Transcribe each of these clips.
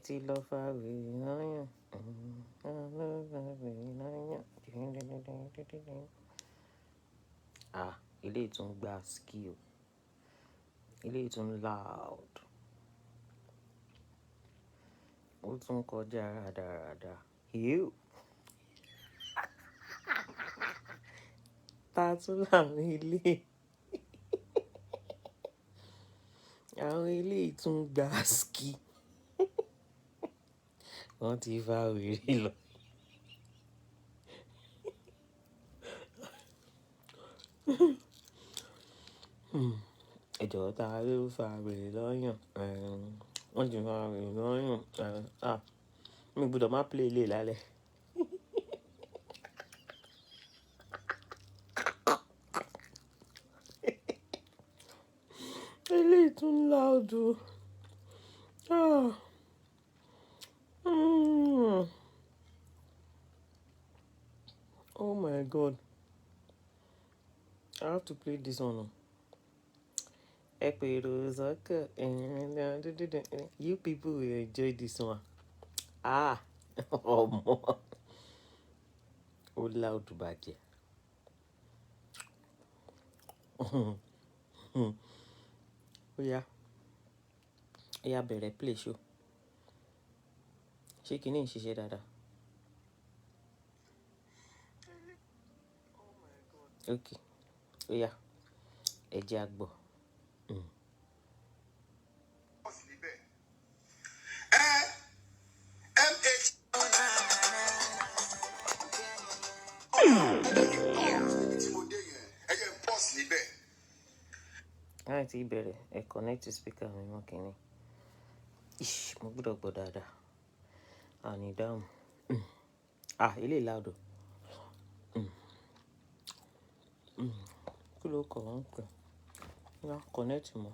ti lọ fa wèrè lọ́yàn. Ilé ìtún gba skill. Ilé ìtún loud. Ó tún kọjá rádaràda. Yíò. Ta tún láwọn ilé. Àwọn ilé ìtún gba skill. Wọ́n ti fa wèrè lọ. Ẹjọ́ ta ló fa wèrè lọ́yàn. Wọ́n ti fa wèrè lọ́yàn. Mi gbọ́dọ̀ má play ilé lálẹ́. Ilé ìtún loud. Oh my God. I have to play this one. You people will enjoy this one. Oh more. Oh loud bàjẹ́. Ó yá bẹ̀rẹ̀ play show. Ṣé kìíní ń ṣiṣẹ́ dáadáa? Okay. Ó yá. Ẹ jẹ́ a gbọ́. Láti ìbẹ̀rẹ̀ ẹ connect speaker mi mọ́ kìíní. Mo gbọ́dọ̀ gbọ́ dáadáa. Àní dáhùn. Ilé loud. Kí ló kọ̀ wọ́n pè? Yá connect mọ́.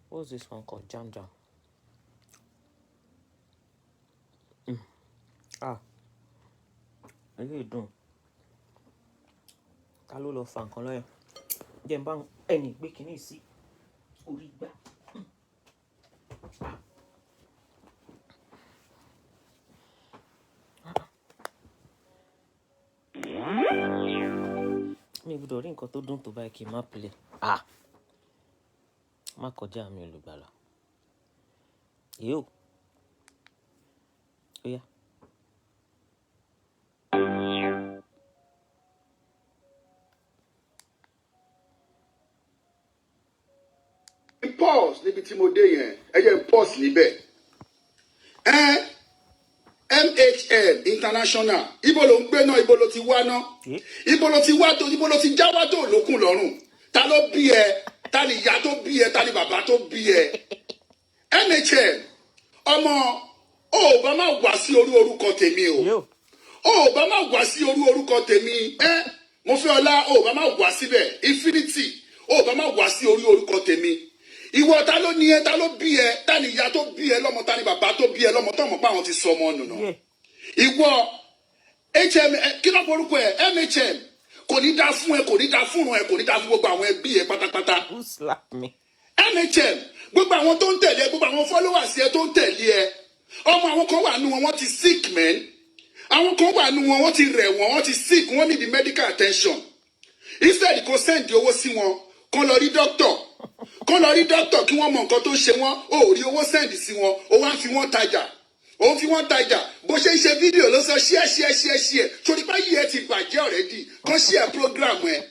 What's this one called? Jam. Ilé ìdùn. Ta ló lọ fa nǹkan lọ́yàn? Jẹ́ n bá ẹni gbé kìíní sí orí gbá. Mi gbọ́dọ̀ rí nǹkan tó dùn tó báyìí kí n má play. Má kọjá mi olùgbàlà. Yóò. Ó yá. Pause níbi tí mo dé yẹn ẹ jẹ́ pause níbẹ̀. MHL International ibo ló ń gbé náà, ibo ló ti wá náà, ibo ló ti wá tó, ibo ló ti já wá tó lókun lọ́rùn. Ta ló bí ẹ? Ta ni ìyá tó bí ẹ? Ta ni bàbá tó bí ẹ? MHL ọmọ ò bá má wá sí orí orúkọ tèmi o. Ò bá má wá sí orí orúkọ tèmi. Mo fẹ́ ọlá ò bá má wá síbẹ̀. Infinity ò bá má wá sí orí orúkọ tèmi. Ìwọ ta ló ní ẹ, ta ló bí ẹ, ta ni ìyá tó bí ẹ lọ́mọ, ta ni bàbá tó bí ẹ lọ́mọ tó mọ̀ pé àwọn ti sọ ọmọ nù náà. Ìwọ kí ló porúkọ ẹ MHM kò ní dá fún ẹ, kò ní dá fún ẹ, kò ní dá fún gbogbo àwọn ẹbí ẹ pátápátá. MHM gbogbo àwọn tó ń tẹ̀lé ẹ, gbogbo àwọn followers ẹ tó ń tẹ̀lé ẹ, ọmọ àwọn kan wà nù wọn, wọ́n ti sick men. Àwọn kan wà nù wọn, wọ́n ti rẹ̀ wọ́n, wọ́n ti sick, wọ́n need the medical attention. Instead kò send owó sí wọn, kàn lọ rí doctor. Kàn lọ rí doctor kí wọ́n mọ nǹkan tó ń ṣe wọ́n. Ó rí owó send sí wọn, ó wá ń fi wọ́n tajà. Ó ń fi wọ́n tajà. Bó ṣe ń ṣe fídíò ló sọ share. Torí bá yìí ẹ ti bàjẹ́ already. Kàn share program ẹ.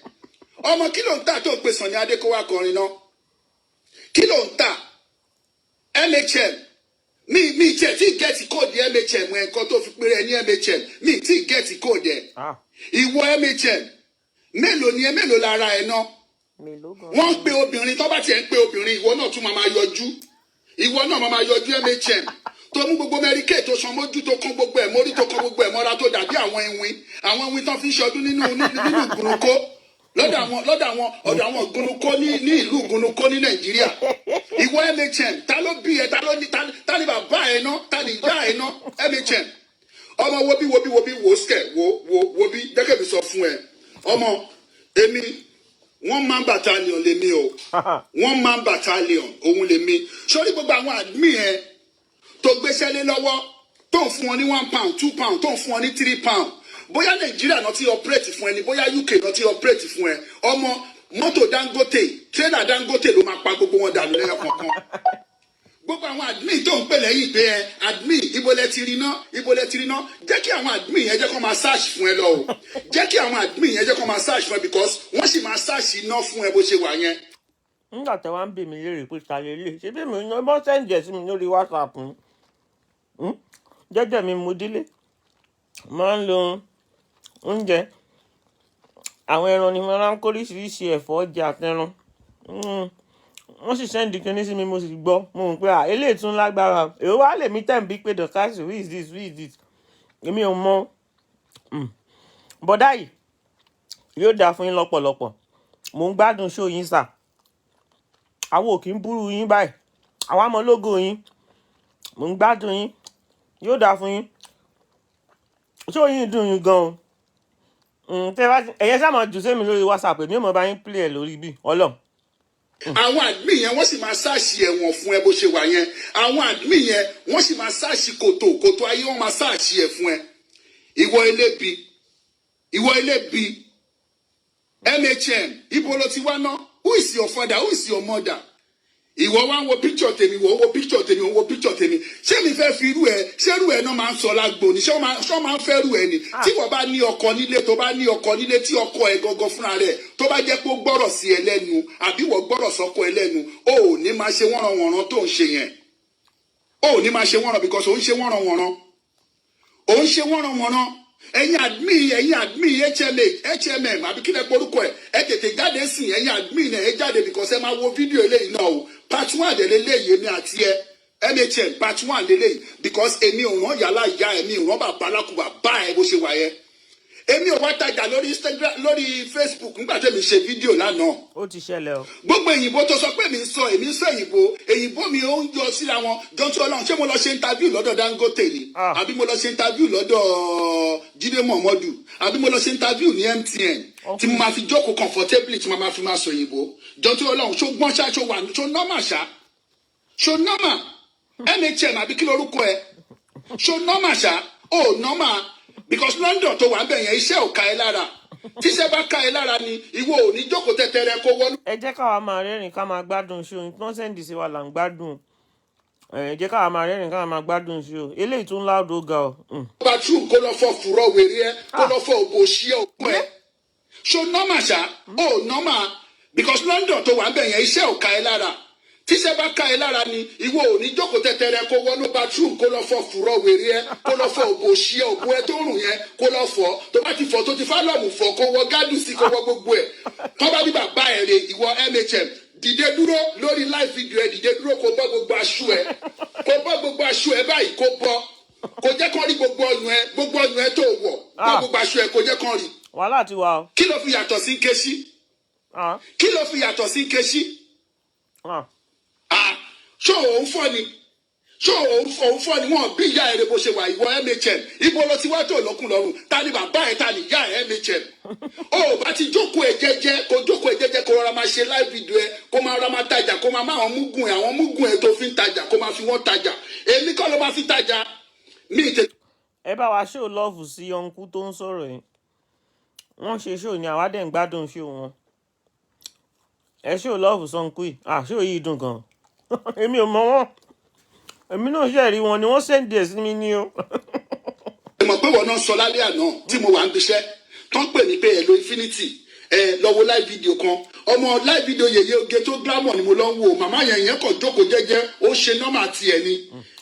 Ọmọ kí ló ń tà tó ń pè Sunny Adé kó wá kọrin náà? Kí ló ń tà? MHM. Mi jẹ́ tí gẹ́ẹ̀tì kóòdù MHM ẹ̀ nǹkan tó fi péré ní MHM. Mi tí gẹ́ẹ̀tì kóòdù ẹ̀. Ìwọ MHM. Mélòó ni ẹ, mélòó lára ẹ náà? Wọ́n ń pe obìnrin, tó bá tiẹ̀ ń pe obìnrin, ìwọ náà tún máa yọjú. Ìwọ náà máa yọjú MHM. Tó mú gbogbo mẹ́ríkè tó san mójú tó kán gbogbo ẹ̀ mórí tó kán gbogbo ẹ̀ mọ́ra tó dàbí àwọn ewin. Àwọn ewin tán fi ń ṣọdún nínú ìgbùnukó. Lọ́dọ̀ àwọn ìgbùnukó ní ìlú ìgbùnukó ní Nàìjíríà. Ìwọ MHM, ta ló bí ẹ, ta ni bàbá ẹ ná, ta ni ìyá ẹ ná MHM. Ọmọ wo bí wo skẹ̀ wo bí jẹ́kẹ̀ mi sọ fún ẹ. Ọmọ èmi 1 man battalion lèmi o 1 man battalion òun lèmi sórí gbogbo àwọn admin yẹn tó gbéṣẹ́ lé lọ́wọ́ tó ń fún wọn ní £1 £2 tó ń fún wọn ní £3 bóyá Nàìjíríà náà ti operate fún ẹ ni bóyá UK náà ti operate fún ẹ ọmọ mọ́tò Dangote trailer Dangote ló máa pa gbogbo wọn dànù lẹ́yọ kọ̀ọ̀kan gbogbo àwọn admin tó ń pè lẹ́yìn pé ẹ admin ibolẹ̀ ti rí ná jẹ́ kí àwọn admin yẹn jẹ́ kó máa search fún ẹ lọ o jẹ́ kí àwọn admin yẹn jẹ́ kó máa search fún ẹ because wọ́n sì máa search iná fún ẹ bó ṣe wà yẹn. nígbà tí wọ́n ń bè mí léèrè pé ta lè lè ṣe bí mi ní bọ́ sẹ́ǹdì sí mi lórí WhatsApp jẹ́jẹ́ mi mo délé máa ń lo oúnjẹ àwọn ẹran ni mo máa ń kóríṣiríṣi ẹ̀fọ́ jẹ àtẹran wọ́n sì sẹ́ndì kínní sí mi mo sì gbọ́ mo rò pé eléyìí tún lágbára èrò wá lè mí tẹ̀m̀bí pé Dorkas who is this èmi ò mọ bọ́dá yìí yóò dáa fún yín lọ́pọ̀lọpọ̀ mò ń gbádùn ṣó yín sà àwọn ò kì í búrú yín báyìí àwọn àmọ́ lógo yín mò ń gbádùn yín yóò dáa fún yín ṣó yín dùn yín gan o ẹ̀yẹ sáà máa jù sẹ́mi lórí WhatsApp èmi ò mọ̀ bá yín play ẹ̀ lórí bí ọlọ́run. àwọn admin yẹn wọ́n sì máa ṣáàṣì ẹ̀wọ̀n fún ẹ bó ṣe wà yẹn àwọn admin yẹn wọ́n sì máa ṣáàṣì kòtò ayé wọ́n máa ṣáàṣì ẹ̀ fún ẹ ìwọ elébi MHM ibo ló ti wá ná who is your father who is your mother ìwọ wá ń wo picture tèmi wò ó wo picture tèmi ó wo picture tèmi ṣé mi fẹ́ fi irú ẹ ṣé irú ẹ náà máa ń sọ lágbo ni ṣé wọ́n máa ń fẹ́ irú ẹ ni tí wọ́n bá ní ọkọ nílé tó bá ní ọkọ nílé tí ọkọ ẹ gangan fúnra rẹ̀ tó bá jẹ́ pé ó gbọ́rọ̀ sí ẹ lẹ́nu àbí wọ́n gbọ́rọ̀ sọ́kọ ẹ lẹ́nu ó ò ní máa ṣe wọ́nranwọ̀nran tó ń ṣe yẹn ó ò ní máa ṣe wọ́nran because ó ń ṣe wọ́nranwọ̀nran ẹ̀yin admin HMM àbí kílẹ̀ porúkọ ẹ tètè jáde sí ẹ̀yin admin ẹ jáde because ẹ máa wo fídíò eléyìí náà o part 1 lélẹ́yìí èmi àti ẹ MHM part 1 lélẹ́yìí because èmi ò rán yàrá ìyá èmi ò rán bàbá alákùbà bá ẹ bó ṣe wà yẹn èmi ò wá tajà lórí Instagram lórí Facebook nígbà tí èmi ṣe fídíò lánàá. ó ti ṣẹlẹ̀ o. gbogbo èyìnbó tó sọ pé èmi ń sọ èyìnbó mi ó ń yọ síra wọn jọ́ntì ọlọ́run ṣé mo lọ ṣe interview lọ́dọ̀ Dangote ni àbí mo lọ ṣe interview lọ́dọ̀ Jídé Mọ̀mọ́dù àbí mo lọ ṣe interview ní MTN tí mo máa fi jókòó comfortably tí mo máa fi máa sọ òyìnbó jọ́ntì ọlọ́run ṣó gbọ́n ṣá ṣó wà ṣó normal ṣá ṣó normal MHM àbí kí lorúkọ ẹ ṣó normal ṣá ó normal because London tó wà ń bẹ̀ yẹn iṣẹ́ ò ká ẹ lára tíṣẹ́ bá ká ẹ lára ni ìwọ ò ní jókòó tẹ́tẹ́rẹ́ kó wọnú. ẹ jẹ́ káwa máa rẹ́rìn ká máa gbádùn ṣó nǹkan sẹ́ǹdì sí wa là ń gbádùn ẹ jẹ́ káwa máa rẹ́rìn ká máa gbádùn ṣó eléyìí tún láàdó ga ọ. bathroom kó lọ fọ fùrọ̀ wèrè ẹ kó lọ fọ òbò ṣí ẹ òkú ẹ ṣó normal ṣá ó normal because London tó wà ń bẹ̀ yẹn iṣẹ́ ò ká ẹ lára tíṣẹ́ bá ká ẹ lára ni ìwọ ò ní jókòó tẹ́tẹ́rẹ́ kó wọnú bathroom kó lọ fọ fùrọ̀ wèrè ẹ kó lọ fọ òbò ṣí ẹ òbò ẹ tó rùn yẹn kó lọ fọ tó bá ti fọ tó ti fálọ̀mù fọ kó wọ gádùn sí kó wọ gbogbo ẹ tó bá bí bàbá ẹ rè ìwọ MHM dìde dúró lórí live video ẹ dìde dúró kó bọ́ gbogbo aṣọ ẹ báyìí kó bọ́ kó jẹ́ kán rí gbogbo ọyàn ẹ tó wọ̀ bọ́ gbogbo aṣọ ẹ kó jẹ́ kán rí. wàhálà ti wà o. kí ló fi yàtọ̀ sí Nkechi kí ló fi yàtọ̀ sí Nkechi ṣó òun fọ́ ni wọ́n bí ìyá ẹ̀rẹ́ bó ṣe wà ìwọ MHM ibo ló ti wá tó lọ́kùn lọ́rùn ta ni bàbá ẹ̀ ta ni ìyá ẹ̀ MHM ó bá ti jókòó ẹ̀ jẹ́jẹ́ kó rọra máa ṣe live video ẹ̀ kó máa rọra máa tajà kó máa má àwọn múgùn ẹ̀ tó fi ń tajà kó máa fi wọ́n tajà èmi kọ́ ló máa fi tajà mí tè. ẹ bá wa ṣó lọ́ọ̀fù sí ọ̀nkú tó ń sọ̀rọ̀ yìí wọ́n ṣe ṣó ni àwa dẹ̀ ń gbádùn ṣó wọn ẹ ṣó lọ́ọ̀fù sọ̀nkú yìí ṣó yìí dùn gan èmi ò mọ wọn èmi náà ṣe rí wọn ni wọ́n sẹ́ǹdì ẹ̀ sí mi ní o. ẹ mọ̀ pé wọn náà sọ lálẹ́ àná tí mo wà ń bíṣẹ́ tó ń pè ní pé ẹ lo Infinity lọ́wọ́ live video kan ọmọ live video yèyé oge tó glamour ni mo lọ ń wo màmá yẹn kàn jókòó jẹ́jẹ́ ó ṣe normal tiẹ̀ ni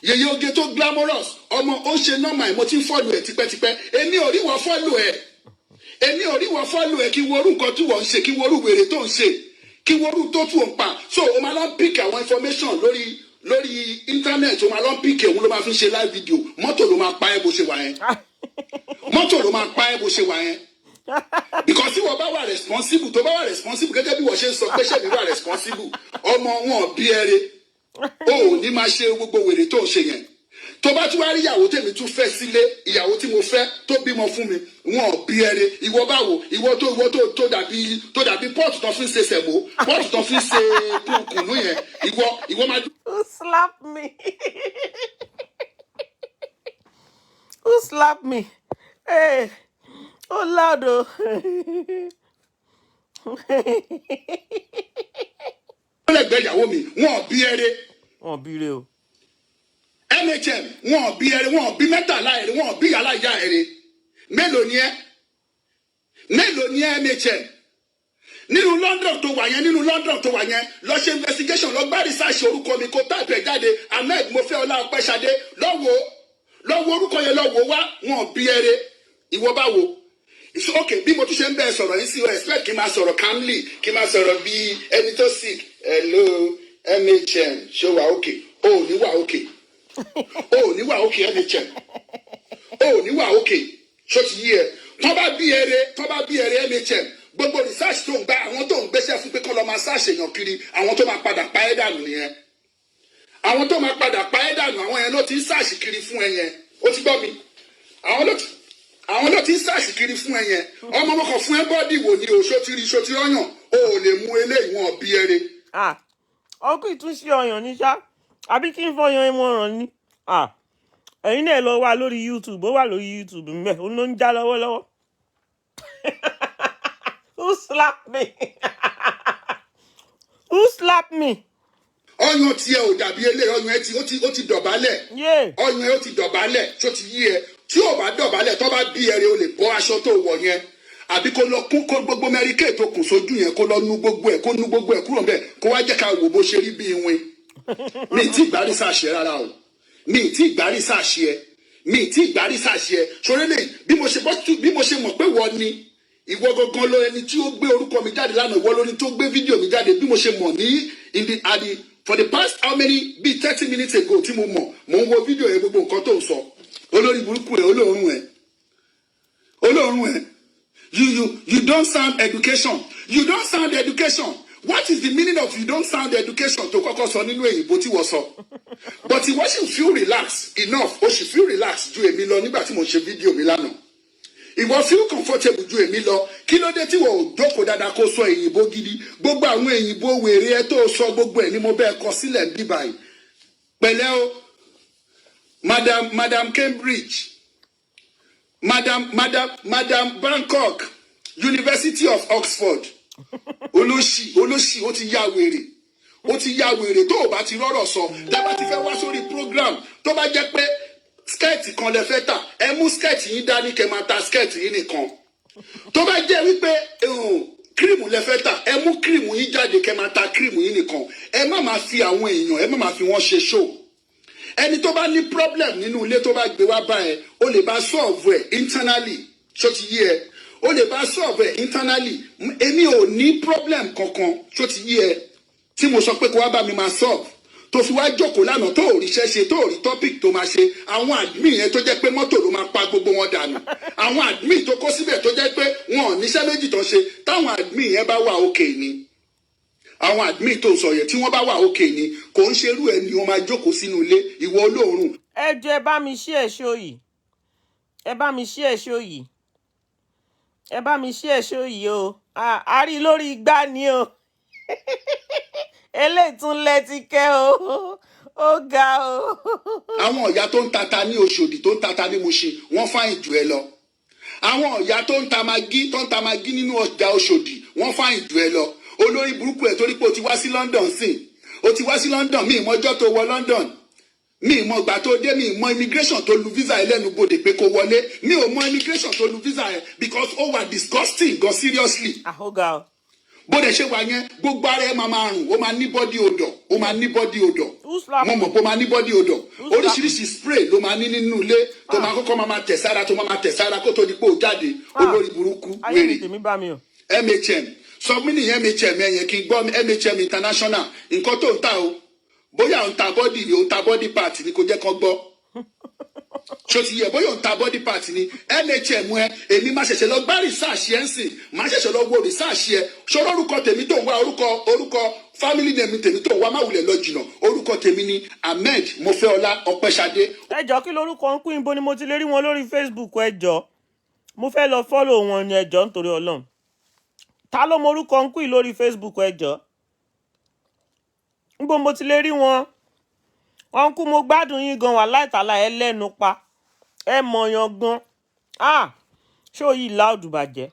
yèyé oge tó glamorous ọmọ ó ṣe normal ẹ̀ mo ti ń fọ́lù ẹ̀ tipẹ́tipẹ́ èmi ò rí wọ́n fọ́lù ẹ̀ kí worú nǹkan tí wọ́n ń ṣe kí worú wèrè tó ń ṣe kí worú tó tù ń pa so o máa lọ pick àwọn information lórí internet o máa lọ pick òun ló máa fi ṣe live video mọ́tò ló máa pa ẹ́ bó ṣe wà yẹn because tí wọ́n bá wà responsible tó bá wà responsible gẹ́gẹ́ bí wọ́n ṣe ń sọ pé ṣẹ́mi wà responsible ọmọ wọn bí ẹrẹ o ò ní máa ṣe gbogbo wèrè tó ń ṣe yẹn tó bá tún wá rí ìyàwó tèmi tún fẹ́ sílé, ìyàwó tí mo fẹ́ tó bímọ fún mi, wọn ò bí ẹrẹ. Ìwọ báwo, ìwọ tó dàbí pọ́ọ̀tù tó fi ń ṣe sẹ̀mó, pọ́ọ̀tù tó fi ń ṣe kùnú yẹn, ìwọ máa. Who slapped me? Who slapped me? Hey, oh loud oh. Lẹ́gbẹ̀ẹ́ ìyàwó mi, wọn ò bí ẹrẹ. Wọn bí re o. NHM, wọn ò bí ẹrẹ, wọn ò bí mẹ́tàlá ẹrẹ, wọn ò bí yàrá ìyá ẹrẹ. Mélòó ni ẹ́? NHM? Nínú London tó wà yẹn, lọ ṣe investigation, lọ gbá research orúkọ mi kó táìpù ẹ̀ jáde, Ahmed Mofẹ́-Ọláọpẹ́ṣadé, lọ́wọ́ orúkọ yẹn lọ́wọ́ wá, wọn ò bí ẹrẹ. Ìwọ báwo? Okay, bí mo tún ṣe ń bẹ́ẹ̀ sọ̀rọ̀ yín sí o expect kí n máa sọ̀rọ̀ calmly, kí n máa sọ̀rọ̀ bí ẹni tó sick. Hello, NHM, ṣé wà okay? O ò ní wà okay. O ò ní wà okay, NHM. O ò ní wà okay. Ṣó ti yí ẹ? Tọ́ bá bí ẹrẹ NHM. Gbogbo research tó ń gba àwọn tó ń gbéṣẹ́ fún pé kọ́ lọ máa ṣàṣèyàn kiri, àwọn tó máa padà pa ẹ́ dànù nìyẹn. Àwọn tó máa padà pa ẹ́ dànù, àwọn yẹn ló ti ń ṣàṣìkiri fún ẹ yẹn. Ó ti gbọ́ mi? Àwọn ló ti ń ṣàṣìkiri fún ẹ yẹn. Ọmọ ọmọkàn fún ẹ bọ́ọ̀dì wò ni o, ṣó ti ọyàn, o ò lè mú eléyìí wọn bí ẹrẹ. Ọkùnrin tún ṣe ọyàn ní ṣá, àbí kí n fọyàn ẹ mọ̀ràn ni? Ẹ̀yin náà lọ wá lórí YouTube, ó wà lórí YouTube mbẹ́, ó ló ń já lọ́wọ́lọ́wọ́. Who slapped me? Who slapped me? Ọyàn tiẹ̀ ò dàbí eléyìí, ọyàn ẹ ó ti dọ̀bálẹ̀. Ọyàn ẹ ó ti dọ̀bálẹ̀, ṣó ti yí ẹ. Tí ò bá dọ̀bálẹ̀ tó bá bí ẹrẹ o lè bọ́ aṣọ tó wọ̀ yẹn. Àbí kó lọ kún kó gbogbo mẹ́ríkè tó kùn sójú yẹn, kó lọ nu gbogbo ẹ̀ kúrò bẹ́ẹ̀, kó wá jẹ́ ká wò bó ṣe rí bí iwin. Mi tí ìgbárí sàṣẹ rárá o. Mi tí ìgbárí sàṣẹ. Ṣoré lè bí mo ṣe mọ̀ pé wọ́n ni. Ìwọ gangan ló ẹni tí ó gbé orúkọ mi jáde lánàá, ìwọ lóní tó gbé fídíò mi jáde, bí mo ṣe mọ̀ ní for the past how many bíi 30 minutes ago tí mo mọ̀, mò ń wo fídíò yẹn gbogbo nǹkan tó ń sọ. Olórí burúkú ẹ̀, olóòórùn ẹ̀. You don't sound education. You don't sound education. What is the meaning of you don't sound education tó kọ́kọ́ sọ nínú èyìnbó tí wọ́n sọ? But ìwọ sì feel relaxed enough, o sì feel relaxed ju èmi lọ nígbà tí mo ṣe fídíò mi lánàá. Ìwọ feel comfortable ju èmi lọ. Kí ló dé tí wọ́n ò jókòó dáadáa kó sọ èyìnbó gidi? Gbogbo àwọn èyìnbó wèrè ẹ tó sọ gbogbo ẹ̀ ni mo bẹ́ẹ̀ kọ sílẹ̀ bí báyìí. Pẹ̀lẹ́ o, Madam Cambridge, Madam Bangkok, University of Oxford. Olóṣì, ó ti ya wèrè tó o bá ti rọ́rọ̀ sọ. Tẹ́ bá ti fẹ́ wá sórí program, tó bá jẹ́ pé skẹ́ẹ̀tì kan lẹ fẹ́ tà, ẹ mú skẹ́ẹ̀tì yín dání kẹ́ máa ta skẹ́ẹ̀tì yín nìkan. Tó bá jẹ́ wípé kírìmù lẹ fẹ́ tà, ẹ mú kírìmù yín jáde kẹ́ máa ta kírìmù yín nìkan. Ẹ má máa fi àwọn èèyàn, ẹ má máa fi wọ́n ṣe show. Ẹni tó bá ní problem nínú ilé tó bá gbé wá bá ẹ, o lè bá solve ẹ internally. Ṣó ti yé ẹ? O lè bá solve ẹ internally. Èmi ò ní problem kankan, ṣó ti yé ẹ? Tí mo sọ pé kó wá bá mi máa solve. Tó fi wá jókòó lánàá tó ò ríṣẹ́ ṣe, tó ò rí topic tó máa ṣe. Àwọn admin yẹn tó jẹ́ pé mọ́tò ló máa pa gbogbo wọn dànù. Àwọn admin tó kó síbẹ̀ tó jẹ́ pé wọn ò níṣẹ́ méjì tó ṣe. Táwọn admin yẹn bá wà okay ni. Àwọn admin tó sọ yẹn tí wọ́n bá wà okay ni. Kò ń ṣerú ẹ ni wọ́n máa jókòó sínú ilé, ìwọ olóòórùn. Ẹ jọ̀ọ́ ẹ bá mi share show yìí. Ẹ bá mi share show yìí. Ẹ bá mi share show yìí o. A rí lórí igbá ni o. Eléyìí tún lẹ́tí kẹ́ o. Ó ga o. Àwọn ìyá tó ń tata ní Òṣòdì, tó ń tata ní Mùṣin, wọ́n fáyìn jù ẹ lọ. Àwọn ìyá tó ń ta magí nínú ọjà Òṣòdì, wọ́n fáyìn jù ẹ lọ. Olórí burúkú ẹ̀ torí pé o ti wá sí London sìn. O ti wá sí London, mi ìmọ̀jọ́ tó wọ London. Mi ìmọ̀ ìgbà tó dé, mi ìmọ̀ immigration tó lu visa ẹlẹ́nu bodè pé kó wọlé. Mi ò mọ immigration tó lu visa ẹ because ó wà disgusting gan seriously. Àhóga o. Bó dẹ̀ ṣe wà yẹn, gbogbo ara ẹ máa rùn, ó máa ní body odor, mo mọ̀ pé ó máa ní body odor. Oríṣiríṣi spray ló máa ní nínú ilé tó máa kọ́kọ́ máa tẹ̀ sára kó tó di pé ó jáde. Olórí burúkú wèrè. Ayé mi tèmi bá mi o. MHM sọ mí ní MHM ẹ̀yẹn kí n gbọ́ MHM international nǹkan tó ń ta o. Bóyá òun ta body ni òun ta body part ni kò jẹ́ kán gbọ́. ṣó ti yẹ bóyá òun ta body part ni NHM ẹ èmi máa ṣẹ̀ṣẹ̀ lọ gbá research ẹ̀ ń sìn máa ṣẹ̀ṣẹ̀ lọ wo research ẹ̀ ṣọ́rọ́ orúkọ tèmi tó ń wá orúkọ family name tèmi tó ń wá máa wulẹ̀ lọ jìnnà orúkọ tèmi ni Ahmed Mofeola Ọpẹ́ṣadé. ẹ jọ kí lorúkọ ń pín ibo ni mo ti lè rí wọn lórí Facebook ẹ jọ mo fẹ́ lọ follow wọn ni ẹ jọ nítorí Ọlọ́run ta ló mọ orúkọ ń pín lórí Facebook ẹ jọ níbo mo ti lè rí wọn ọ̀nkú mo gbádùn yín gan wà láìtàlà ẹ lẹ́nu pa ẹ mọ̀yàn gan ṣó yìí láòdù bàjẹ́.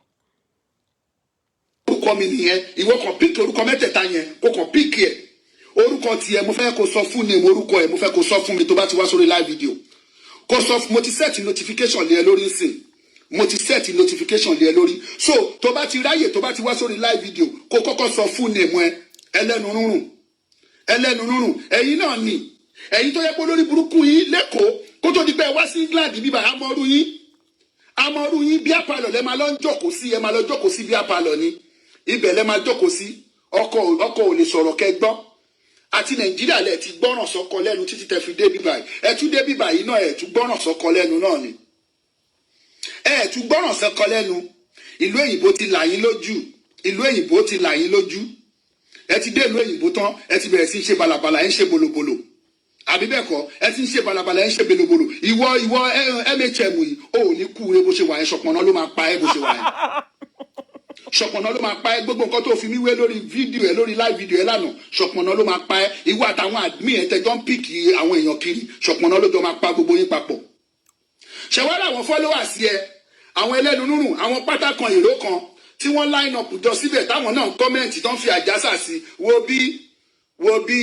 orúkọ mi nìyẹn ìwọ kàn píkì orúkọ mẹ́tẹ̀ẹ̀ta yẹn kó kàn píkì ẹ̀ orúkọ tiẹ̀ mo fẹ́ kó sọ fún ni orúkọ ẹ̀ mo fẹ́ kó sọ fún mi tó bá ti wá sórí live video kó sọ fún mo ti set notification lé ẹ lórí nsìn mo ti set notification lé ẹ lórí so tó bá ti ráyè tó bá ti wá sórí live video kó kọ́kọ́ sọ fún ni ẹ ẹlẹ́nu rúrùn ẹ̀yin náà ni ẹ̀yin tó yẹ pé lórí burúkú yín lẹ́kọ̀ọ́ kó tó di pé ẹ wá sí England bíbá amọ̀rú yín bí apalọ̀ lẹ́ máa lọ jókòó sí ẹ máa lọ jókòó sí bí apalọ̀ ni ibẹ̀ lẹ́ máa jókòó sí ọkọ̀ ò lè sọ̀rọ̀ kẹgbọ́n àti Nàìjíríà lẹ̀ ti gbọ́ràn sọ́kọ lẹ́nu títí tẹ fi dé bíbá yìí ẹ tún dé bíbá yìí náà ẹ tún gbọ́ràn sọ́kọ lẹ́nu náà ni ẹ tún gbọ́ràn sọ́kọ lẹ́nu ìlú òyìnbó ti là yín lójú ẹ ti dé ìlú òyìnbó tán ẹ ti bẹ̀rẹ̀ sí ṣe balabala ẹ ń ṣe bolobolo àbí bẹ́ẹ̀ kọ́ ẹ ti ń ṣe balabala ẹ ń ṣe belobolo ìwọ MHM yìí ó ní kú rẹ bó ṣe wà yẹn ṣọpọ̀nà ló máa pa ẹ bó ṣe wà yẹn ṣọpọ̀nà ló máa pa ẹ gbogbo nǹkan tó fi mí wé lórí fídíò ẹ lórí live video ẹ lánàá ṣọpọ̀nà ló máa pa ẹ ìwọ àtàwọn admin ẹ tẹjọ́ ń pìkì àwọn èèyàn kiri ṣọpọ̀nà ló jọ máa pa gbogbo yín papọ̀ ṣẹwàá àwọn followers ẹ àwọn ẹlẹ́nu nínú àwọn pátá kan èrò kan tí wọ́n line up jọ síbẹ̀ táwọn náà kọ́mẹ́ǹtì tán fi àjásà sí wo bí.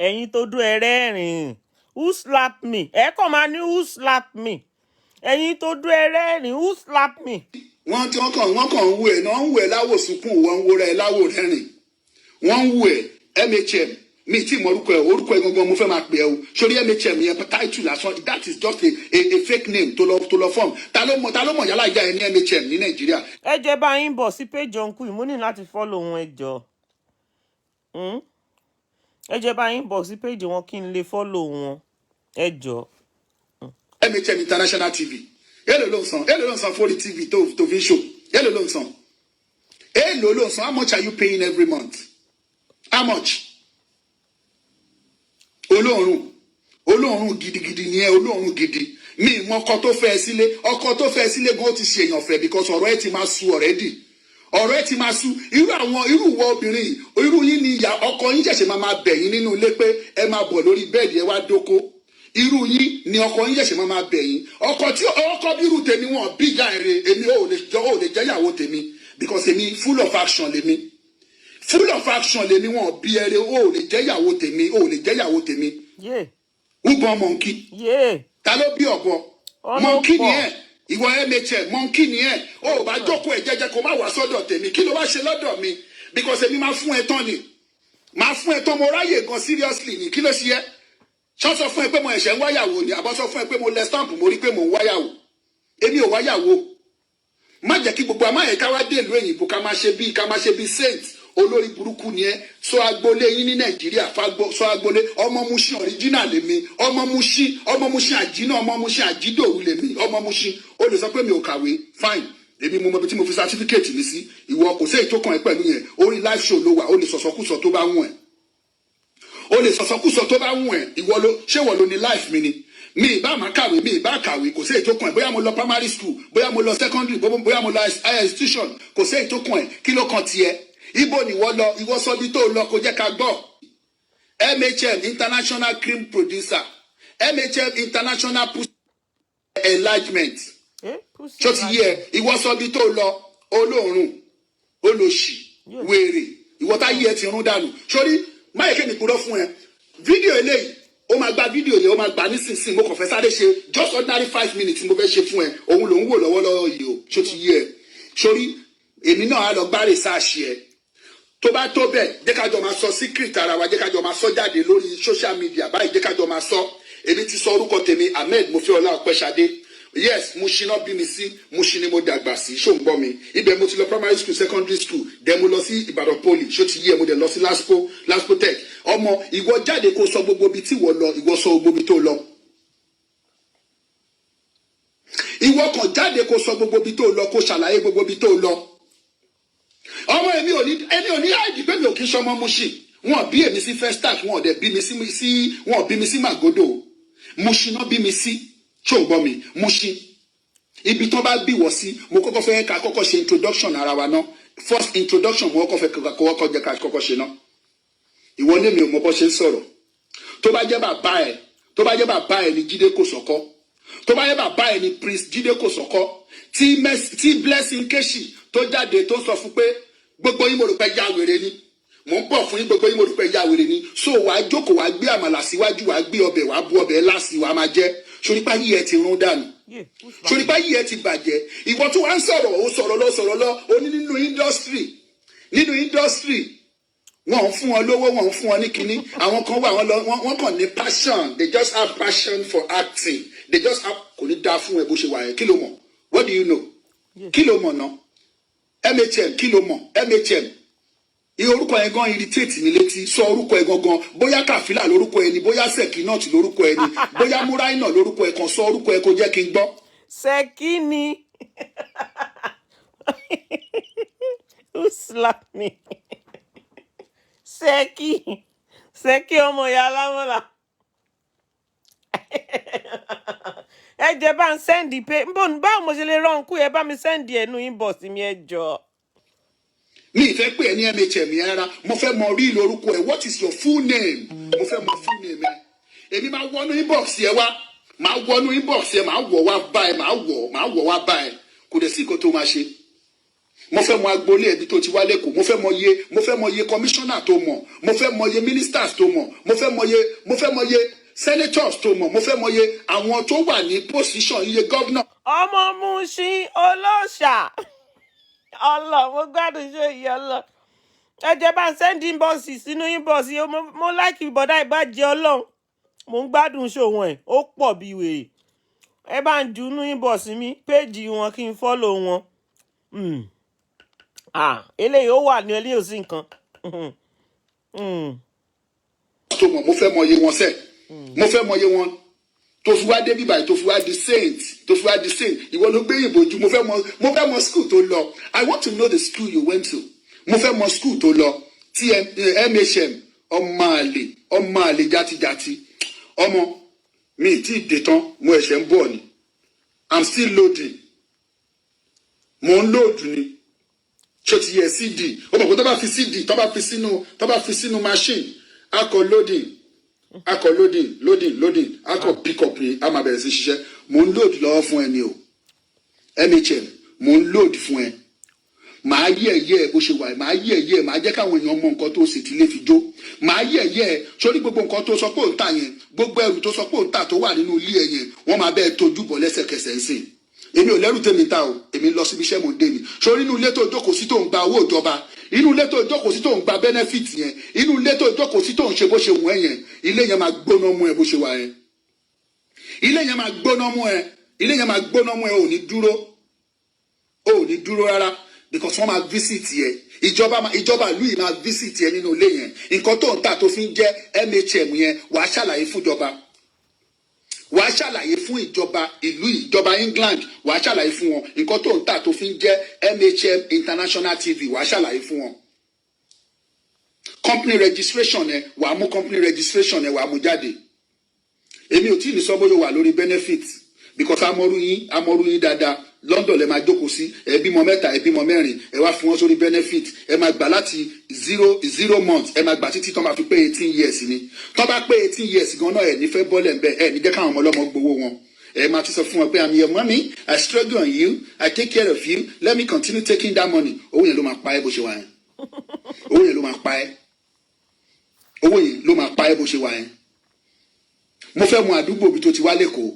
ẹ̀yin tó dún ẹrẹ́rìn who slap me ẹ kàn máa ní who slap me ẹ̀yin tó dún ẹrẹ́rìn who slap me. wọ́n kàn ń wù ẹ̀ náà ń wù ẹ̀ láwò sunkún wọ́n ń wo rẹ̀ láwò rẹ́rìn wọ́n ń wù ẹ̀ MHM mi tí mo orúkọ ẹ̀ gangan mo fẹ́ máa pè ẹ́ o sórí MHM yẹn title lásán that is just a fake name tó lọ form ta ló mọ̀ yálà ìjà ẹ̀ ní MHM ní Nàìjíríà. ẹ jẹ́ bá yín bọ̀ sí page ọ̀nkú yìí mo ní láti follow wọn ẹ jọ ẹ jẹ́ bá yín bọ̀ sí page wọn kí n lè follow wọn ẹ jọ. MHM International TV èlò ló ń san fórí TV tó fi ń show èlò ló ń san how much are you paying every month how much. olóòórùn gidigidi ni ẹ olóòórùn gidi mi mọ ọkọ tó fẹ́ sílé gan ó ti ṣe èèyàn fẹ́ because ọ̀rọ̀ ẹ ti máa sú already ọ̀rọ̀ ẹ ti máa sú irú ìwọ obìnrin irú yín ni ìyá ọkọ yín ṣẹ̀ṣẹ̀ máa bẹ̀ yín nínú ilé pé ẹ máa bọ̀ lórí bẹ́ẹ̀dì ẹ wá dóko irú yín ni ọkọ yín ṣẹ̀ṣẹ̀ máa bẹ̀ yín ọkọ bí irú tèmi wọn bí ìyá èrè èmi ò lè jẹ́ ìyàwó tèmi because èmi full of action lèmi wọn bí ẹrẹ ò lè jẹ́ ìyàwó tèmi ugbọn mọ̀nkí ta ló bí ọ̀bọ mọ̀nkí ni ẹ̀ ìwọ MHM mọ̀nkí ni ẹ̀ ó bá jókòó ẹ̀ jẹ́jẹ́ kó má wá sọ́dọ̀ tèmi kí ló wá ṣe lọ́dọ̀ mi because èmi máa fún ẹ tán mo ráyè gan seriously ni kí ló ṣe yẹ ṣọ́ sọ fún ẹ pé mo ẹ̀ṣẹ̀ ń wáyàwó ni àbọ̀ sọ fún ẹ pé mo lẹ stamp mo rí pé mo ń wáyàwó èmi ò wáyàwó má jẹ́ kí gbogbo àmáyẹ ká wá dé ìlú òyìnbó ká máa ṣe bí saint olórí burúkú ni ẹ sọ agboolé yín ní Nàìjíríà sọ agboolé ọmọ Mushin original lèmi ọmọ Mushin àjínà ọmọ Mushin àjídòwú lèmi ọmọ Mushin ó lè sọ pé mi ò kàwé fine èmi mo mọ ibi tí mo fi certificate mi sí ìwọ kò sí èyí tó kàn ẹ́ pẹ̀lú yẹn orí live show ló wà ó lè sọ̀sọ̀kúsọ tó bá wùn ẹ́ ìwọ ló ní life mi ni mi ìbá máa kàwé mi ìbá kàwé kò sí èyí tó kàn ẹ́ bóyá mo lọ primary school bóyá mo lọ secondary bóyá mo lọ higher institution kò sí èyí tó kàn ẹ́ kí ló kàn tiẹ̀ ibo ni ìwọ sọ bí tó lọ kó jẹ́ ká gbọ́ MHM international cream producer MHM international enlargement ṣó ti yẹ ìwọ sọ bí tó lọ olóòórùn olóṣì wèrè ìwọ tá yí ẹ ti rún dànù sórí máyèké mi kúrò fún ẹ fídíò eléyìí ó máa gba fídíò yẹn ó máa gba nísinsìnyí mo kàn fẹ́ sáré ṣe just ordinary 5 minutes mo fẹ́ ṣe fún ẹ òun ló ń wò lọ́wọ́lọ́wọ́ yìí o ṣó ti yẹ sórí èmi náà á lọ gbá rìsáàṣì ẹ tó bá tó bẹ́ẹ̀ jẹ́ ká jọ máa sọ secret ara wa jẹ́ ká jọ máa sọ jáde lórí social media báyìí jẹ́ ká jọ máa sọ èmi ti sọ orúkọ tèmi Ahmed Mofeola Ọpẹ́ṣadé yes Mushin náà bí mi sí Mushin ni mo dàgbà sí ṣó ń gbọ́ mi ibẹ̀ mo ti lọ primary school secondary school then mo lọ sí Ìbàdàn Poly ṣó ti yẹ mo dẹ̀ lọ sí Lasco Tech ọmọ ìwọ jáde kó sọ gbogbo ibi tí ìwọ lọ ìwọ sọ gbogbo ibi tó lọ ìwọ kan jáde kó sọ gbogbo ibi tó lọ, kó ṣàlàyé gbogbo ibi tó lọ. Ọmọ èmi ò ní àìdí pé mi ò kí sọmọ Mushin. Wọ́n bí èmi sí Festac, wọ́n dẹ̀ bí mi sí Magodo. Mushin náà bí mi sí. Ṣé o gbọ́ mi? Mushin. Ibi tó bá bí wọ́ sí, mo kọ́kọ́ fẹ́ ká kọ́kọ́ ṣe introduction ara wa náà. First introduction mo kọ́kọ́ fẹ́ kọ́kọ́ jẹ́ ká kọ́kọ́ ṣe náà. Ìwọ ní mi ò mọ bó ṣe ń sọ̀rọ̀. Tó bá jẹ́ bàbá ẹ̀ ní Jídé Kòsọ́kọ́. Tó bá jẹ́ bàbá ẹ̀ ní Prince Jídé Kòsọ́kọ́. Tí Blessing Keshi tó jáde tó sọ fún pé gbogbo yín mo rò pé ya wèrè ni. Mo ń bọ̀ fún yín gbogbo yín mo rò pé ya wèrè ni. So wàá jókòó wàá gbé àmàlà síwájú wàá gbé ọbẹ̀ wàá bu ọbẹ̀ láàsì wàá máa jẹ. Sorípa yìí ẹ ti rún dànù. Sorípa yìí ẹ ti bàjẹ́. Ìwọ tó wá ń sọ̀rọ̀ ó sọ̀rọ̀ lọ ó ní nínú industry wọ́n fún wọn lówó wọ́n fún wọn ní kinní. Àwọn kan wà wọ́n kàn ní passion. They just have passion for acting. They just have kò ní dá fún ẹ bó ṣe wà yẹn. Kí ló mọ̀? What do you know? Kí ló mọ̀ náà? MHM kí ló mọ̀? MHM orúkọ ẹ gan irritate mi létí. Sọ orúkọ ẹ gangan, bóyá Kàfílà lórúkọ ẹ ni, bóyá Sekinat lórúkọ ẹ ni, bóyá Muraina lórúkọ ẹ kan. Sọ orúkọ ẹ kó jẹ́ kí n gbọ́. Sekini. Who slapped me? Seki ọmọ ìyá alámọ̀lá. Ẹ jẹ́ bá ń sẹ́ndì pé báwo mo ṣe lè rọ́ǹkú ẹ bá mi sẹ́ndì ẹnu inbox mi ẹ jọ. Mi ìfẹ́ pé ẹ ní MHM yẹn rárá. Mo fẹ́ mọ rí lórúkọ ẹ. What is your full name? Mo fẹ́ mọ full name ẹ. Èmi máa wọnú inbox ẹ wá. Máa wọnú inbox ẹ, máa wọ̀ wá bá ẹ, máa wọ̀ wá bá ẹ. Kò dẹ̀ sí nǹkan tó máa ṣe. Mo fẹ́ mọ agboolé ẹbí tó ti wá lẹ́kọ̀ọ́. Mo fẹ́ mọ iye commissioner tó mọ̀. Mo fẹ́ mọ iye ministers tó mọ̀. Mo fẹ́ mọ iye senators tó mọ̀. Mo fẹ́ mọ iye àwọn tó wà ní position, iye governor. Ọmọ Mushin olóṣà. Allah, mo gbádùn ṣe ìyá Allah. Ẹ jẹ́ bá ń send inbox sínú inbox yìí. Mo like bọ̀dá ìbàjẹ́ Ọlọ́run. Mo ń gbádùn ṣòwò ẹ̀. Ó pọ̀ bí wèrè. Ẹ bá ń ju inú inbox mi. Péèjì wọn kí n follow wọn. Eléyìí ó wà ní eléyìí ò sí nǹkan. Tó mọ̀, mo fẹ́ mọ iye wọn sẹ́. Mo fẹ́ mọ iye wọn. Tó fi wá dé bíbáyìí, tó fi wá di saint. Ìwọ ló gbé ìbòjú. Mo fẹ́ mọ school tó lọ. I want to know the school you went to. Mo fẹ́ mọ school tó lọ. MHM ọmọ àlè játijàti. Ọmọ mi tí dé tán, mo ẹ̀ṣẹ̀ ń bọ̀ ni. I'm still loading. Mo ń load ni. Ṣé ti yẹ CD? Ó mọ̀ pé tó bá fi CD, tó bá fi sínú machine, a kọ loading, a kọ pick up ni, a máa bẹ̀rẹ̀ sí ṣiṣẹ́. Mo ń load lọ́wọ́ fún ẹ ni o. MHM, mo ń load fún ẹ. Màá yẹ̀ bó ṣe wà, màá yẹ̀, màá jẹ́ káwọn èèyàn mọ nǹkan tó sì ti lè fi jó. Màá yẹ̀, sórí gbogbo nǹkan tó sọ pé òun tà yẹn, gbogbo ẹrù tó sọ pé òun tà tó wà nínú ilé ẹ yẹn, wọ́n máa bẹ́ẹ̀ tójú bọ̀ lẹ́sẹ̀kẹsẹ̀ ń sìn. Èmi ò lẹ́rù tèmi ta o, èmi lọ síbi iṣẹ́ mo ń dé ni. Sórí inú ilé tó jókòó sí tó ń gba owó ìjọba, inú ilé tó jókòó sí tó ń gba benefit yẹn, inú ilé tó jókòó sí tó ń ṣe bó ṣe wù ẹ́ yẹn, ilé yẹn máa gbóná mú ẹ bó ṣe wà yẹn. Ilé yẹn máa gbóná mú ẹ, ò ní dúró rárá, because wọ́n máa visit yẹ. Ìjọba ìlú yìí máa visit yẹ nínú ilé yẹn. Nǹkan tó ń tà tó fi ń jẹ́ MHM yẹn, wàá ṣàlàyé fún ìjọba. Wàá ṣàlàyé fún ìjọba England, wàá ṣàlàyé fún wọn nǹkan tó ń tà tó fi ń jẹ́ MHM International TV, wàá ṣàlàyé fún wọn. Company registration ẹ, wàá mú company registration ẹ, wàá mú jáde. Èmi ò tí ì ní sọ bóyá wà lórí benefit, because amọ̀rú yín dáadáa. London lẹ máa jókòó sí, ẹ bímọ 3, ẹ bímọ 4, ẹ wá fún wọn sórí benefit. Ẹ máa gbà láti 0 months, ẹ máa gbà títí tó máa fi pé 18 years ni. Tó bá pé 18 years gan náà ẹ ní fẹ́ bọ́lẹ̀ ńbẹ, ẹ ní jẹ́ káwọn ọmọ ọlọ́mọ gbowó wọn. Ẹ máa ti sọ fún wọn pé I'm your mommy, I struggle on you, I take care of you, let me continue taking that money. Owó yẹn ló máa pa ẹ́ bó ṣe wà yẹn. Owó yẹn ló máa pa ẹ́ bó ṣe wà yẹn. Mo fẹ́ mọ àdúgbò bí tó ti wá lẹ́kọ̀ọ́.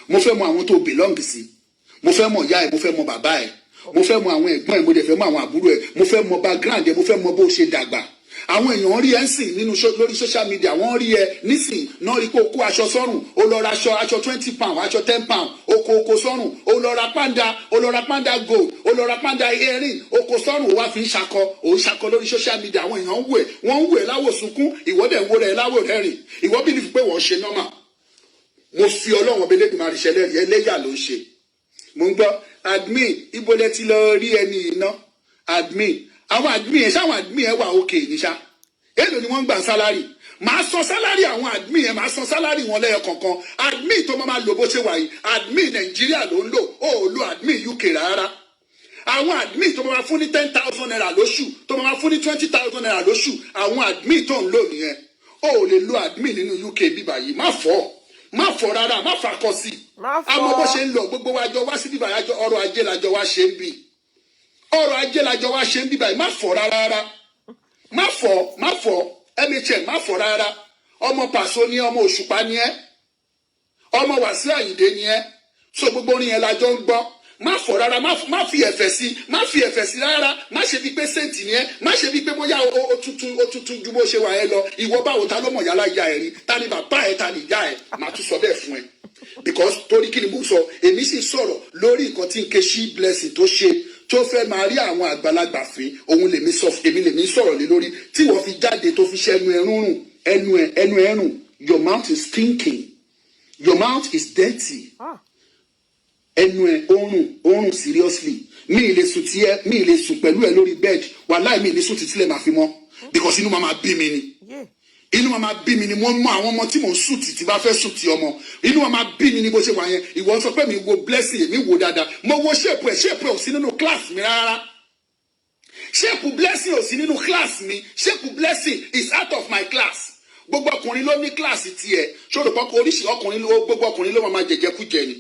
Mo fẹ́ mọ àwọn tó belong sí. Mo fẹ́ mọ ìyá ẹ̀, mo fẹ́ mọ bàbá ẹ̀, mo fẹ́ mọ àwọn ẹ̀gbọ́n ẹ̀, mo dẹ̀ fẹ́ mọ àwọn àbúrò ẹ̀, mo fẹ́ mọ background ẹ̀, mo fẹ́ mọ bó ṣe dàgbà. Àwọn èèyàn rí ẹ ń sìn lórí social media, wọ́n rí ẹ nísìn náà rí pé o kó aṣọ sọ́rùn, o lọ ra aṣọ 20 pound, aṣọ 10 pound, o kó sọ́rùn, o lọ ra panda gold, o lọ ra panda earring, o kó sọ́rùn, o wá fi ń ṣakọ, o ń ṣakọ lórí social media. Àwọn èèyàn wọ́n ń wò ẹ́ láwò sunkún, ìwọ dẹ̀ ń wò rẹ̀ láwò rẹ́rìn, ìwọ believe pé wọ́n ṣe normal. Mo fi Ọlọ́run ọbẹ̀ lẹ́dùnmarè ṣẹlẹ̀ ẹlẹ́yà ló ń ṣe. mo ń gbọ́ admin ibo lẹ ti lọ rí ẹni iná admin àwọn admin yẹn ṣáwọn admin yẹn wà òkè ní ṣá èlò ni wọ́n ń gbà sálárì màá san sálárì àwọn admin yẹn màá san sálárì wọn lẹ́yọ kọ̀ọ̀kan admin tó máa lò bó ṣe wà yìí admin nàìjíríà ló ń lò ó lo admin uk rárá àwọn admin tó máa fún ní 10,000 naira lóṣù tó máa fún ní 20,000 naira lóṣù àwọn admin tó ń lò nìyẹn ó lè lo admin nínú uk bíbá yìí má fọ́ rárá má fakọ sí i àmọ́ bó ṣe ń lọ gbogbo wa jọ wá sí bíbá yàjọ ọrọ̀ ajé làjọ wá ṣe ń bì ọrọ̀ ajé làjọ wá ṣe ń bíbá yìí má fọ́ rárá má fọ́ MHM má fọ́ rárá ọmọ Pàṣọ ni ọmọ Òṣùpá ni ẹ́ ọmọ Wàsíù Àyìndé ni ẹ́ so gbogbo orin yẹn làjọ ń gbọ́ má fọ́ rárá má fi ẹ̀fẹ̀ sí rárá má ṣe bíi pé sẹ́ǹtì ni ẹ́ má ṣe bíi pé bóyá o tuntun ju bó ṣe wà ẹ́ lọ ìwọ báwo ta ló mọ̀ yálà ìyá ẹ̀ rí ta ni bàbá ẹ̀ ta ni ìyá ẹ̀ má tún sọ bẹ́ẹ̀ fún ẹ because torí kí ni mo sọ èmi sì sọ̀rọ̀ lórí nǹkan tí Nkechi Blessing tó ṣe tó fẹ́ máa rí àwọn àgbàlagbà fín òun lèmi sọ̀rọ̀ lé lórí tí wọ́n fi jáde tó fi ṣe ẹnu ẹrùn your mouth is stinking your mouth is dirty ẹnu ẹ òórùn seriously mi ì lè sùn tiẹ mi ì lè sùn pẹ̀lú ẹ lórí bed wàláì mi ì lè sùn títí lè máa fi mọ́ because inú máa bí mi ni inú máa bí mi ni mo mọ àwọn ọmọ tí mò ń sùn tì tí bá fẹ́ sùn tì ọmọ inú máa bí mi ni bó ṣe wà yẹn ìwọ sọ pé mi wo Blessing èmi wò dáadáa mo wo ṣéèpù ẹ ò sí nínú class mi rárá ṣéèpù Blessing ò sí nínú class mi ṣéèpù Blessing is out of my class gbogbo ọkùnrin ló ní kíláàsì tiẹ̀ ṣòro pọ́kọ oríṣi ọkùnrin ló gbogbo ọkùnrin ló máa jẹjẹkújẹ ni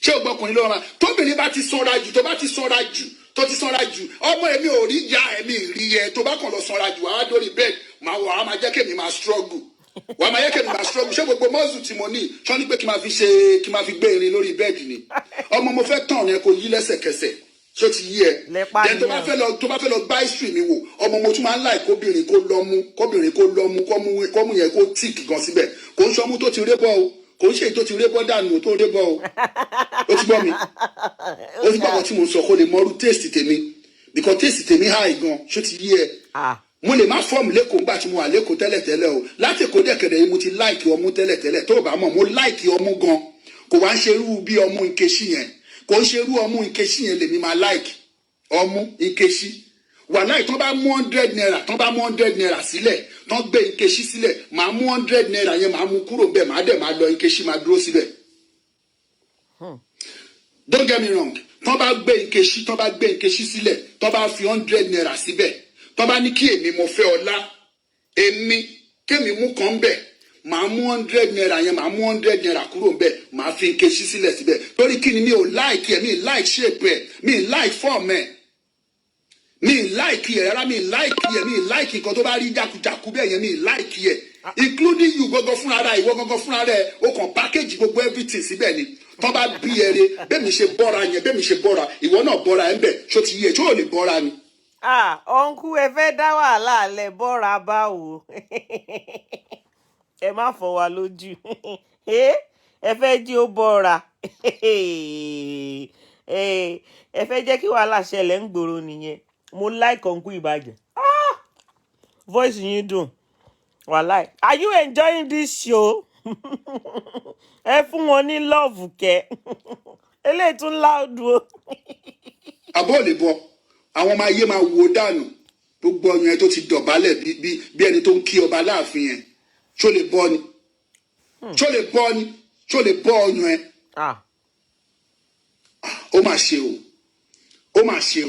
ṣé o gbọ́ ọkùnrin ló máa tóbìnrin bá ti sanra jù tó bá ti sanra jù tó ti sanra jù ọmọ ẹ̀mí ò rí ya ẹ̀mí rí ẹ tó bá kàn lọ sanra jù wàá dórí bẹ́ẹ̀ wàá máa jẹ́ kémi máa struggle wàá máa jẹ́ kémi máa struggle ṣé gbogbo mọ́ọ̀sù tí mo ní ṣọ́ ní pé kí n máa fi gbé irin lórí bẹ́ẹ̀dì ni ọmọ mo fẹ́ tàn ẹ kó yí lẹ́sẹ̀kẹsẹ̀ ṣó ti yí ẹ then tó bá fẹ́ lọ gbá history mi wò ọmọ mo tún máa ń láì kóbìnrin kó lọ́mú kọ́mú yẹn kó tíìkì gan síbẹ̀ kò ń ṣọmú tó ti rébọ́ o kò ń ṣe tó ti rébọ́ dànù tó rébọ́ o ó ti gbọ́ mi ó ti gbàgbọ́ tí mo sọ kó lè mọ́rú taste tèmi because taste tèmi high gan ṣó ti yí ẹ mo lè má fọ́ọ̀mù lẹ́kọ̀ọ́ ńgbà tí mo wà lẹ́kọ̀ọ́ tẹ́lẹ̀tẹ́lẹ̀ o láti èkó dẹ̀kẹ̀dẹ̀ yìí mo ti láìkì ọmú tẹ́lẹ̀tẹ́lẹ̀ tó o bá mọ̀ mo láìkì ọmú gan kò wá ń ṣerú bí ọmú Nkechi yẹn kò ń ṣerú ọmú Nkechi yẹn lèmi máa láìkì ọmú Nkechi wàláì tán bá mú 100 naira sílẹ̀ tán gbé Nkechi sílẹ̀ màá mú 100 naira yẹn màá mú kúrò bẹ́ẹ̀ màá dẹ̀ máa lọ Nkechi máa dúró síbẹ̀. Don't get me wrong tán bá gbé Nkechi sílẹ̀ tán bá fi 100 naira síbẹ̀ tán bá ní kí èmi mo fẹ́ ọlá èmi kémi mú kan bẹ̀ màá mú 100 naira yẹn màá mú 100 naira kúrò bẹ́ẹ̀ màá fi Nkechi sílẹ̀ síbẹ̀ torí kí ni mi ò láìkì ẹ̀ mi ì láìkì shape ẹ̀ mi ì láìkì form ẹ̀ mi láìkì ẹ rárá mi láìkì nǹkan tó bá rí jákujàku bẹ́ẹ̀ yẹn mi láìkì ẹ including you gbogbo fúnra rẹ ìwọ gbogbo fúnra rẹ o kàn package gbogbo everything síbẹ̀ ni tó bá bí ẹrẹ bẹ́ẹ̀ mi ṣe bọ́ra ìwọ náà bọ́ra ẹ̀ ń bẹ̀ ṣó ti yẹ ṣó ò lè bọ́ra ni. ọ̀nkú ẹ fẹ́ dá wàhálà alẹ́ bọ́ra báwo ẹ má fọ́ wa lójú ẹ fẹ́ jí ó bọ́ra ẹ fẹ́ jẹ́ kí wàhálà ṣẹlẹ̀ ń gbòòrò nìyẹn mo like ọ̀nkú ìbàjẹ́ voice yín dùn wàláì are you enjoying this show ẹ fún wọn ní love kẹ eléyìí tún láòdù o. àbọ̀ lè bọ àwọn ọmọ ayé máa wo dànù gbogbo ọyàn ẹ tó ti dọ̀bálẹ̀ bí ẹni tó ń kí ọba láàfin yẹn ṣó lè bọ́ ni ṣó lè bọ́ ọyàn ẹ. ó mà ṣe o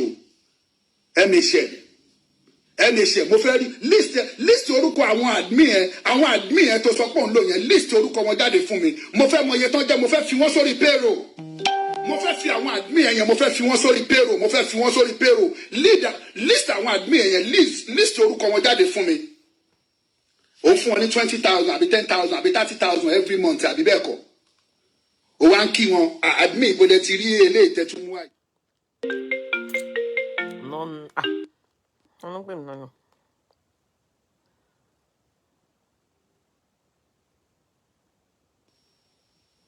MHM mo fẹ́ rí list orúkọ àwọn admin yẹn tó sọ pé òun lò yẹn list orúkọ wọn jáde fún mi mo fẹ́ mọ iye tán jẹ́ mo fẹ́ fi wọ́n sórí payroll mo fẹ́ fi àwọn admin yẹn mo fẹ́ fi wọ́n sórí payroll list àwọn admin yẹn list orúkọ wọn jáde fún mi ó fún wọn ní 20,000 àbí 10,000 àbí 30,000 every month àbí bẹ́ẹ̀ kọ́ ó wá ń kí wọn admin ìbọdẹ ti rí eléyìí tẹ́tún mú àyè. Não pè mí lọ́nà.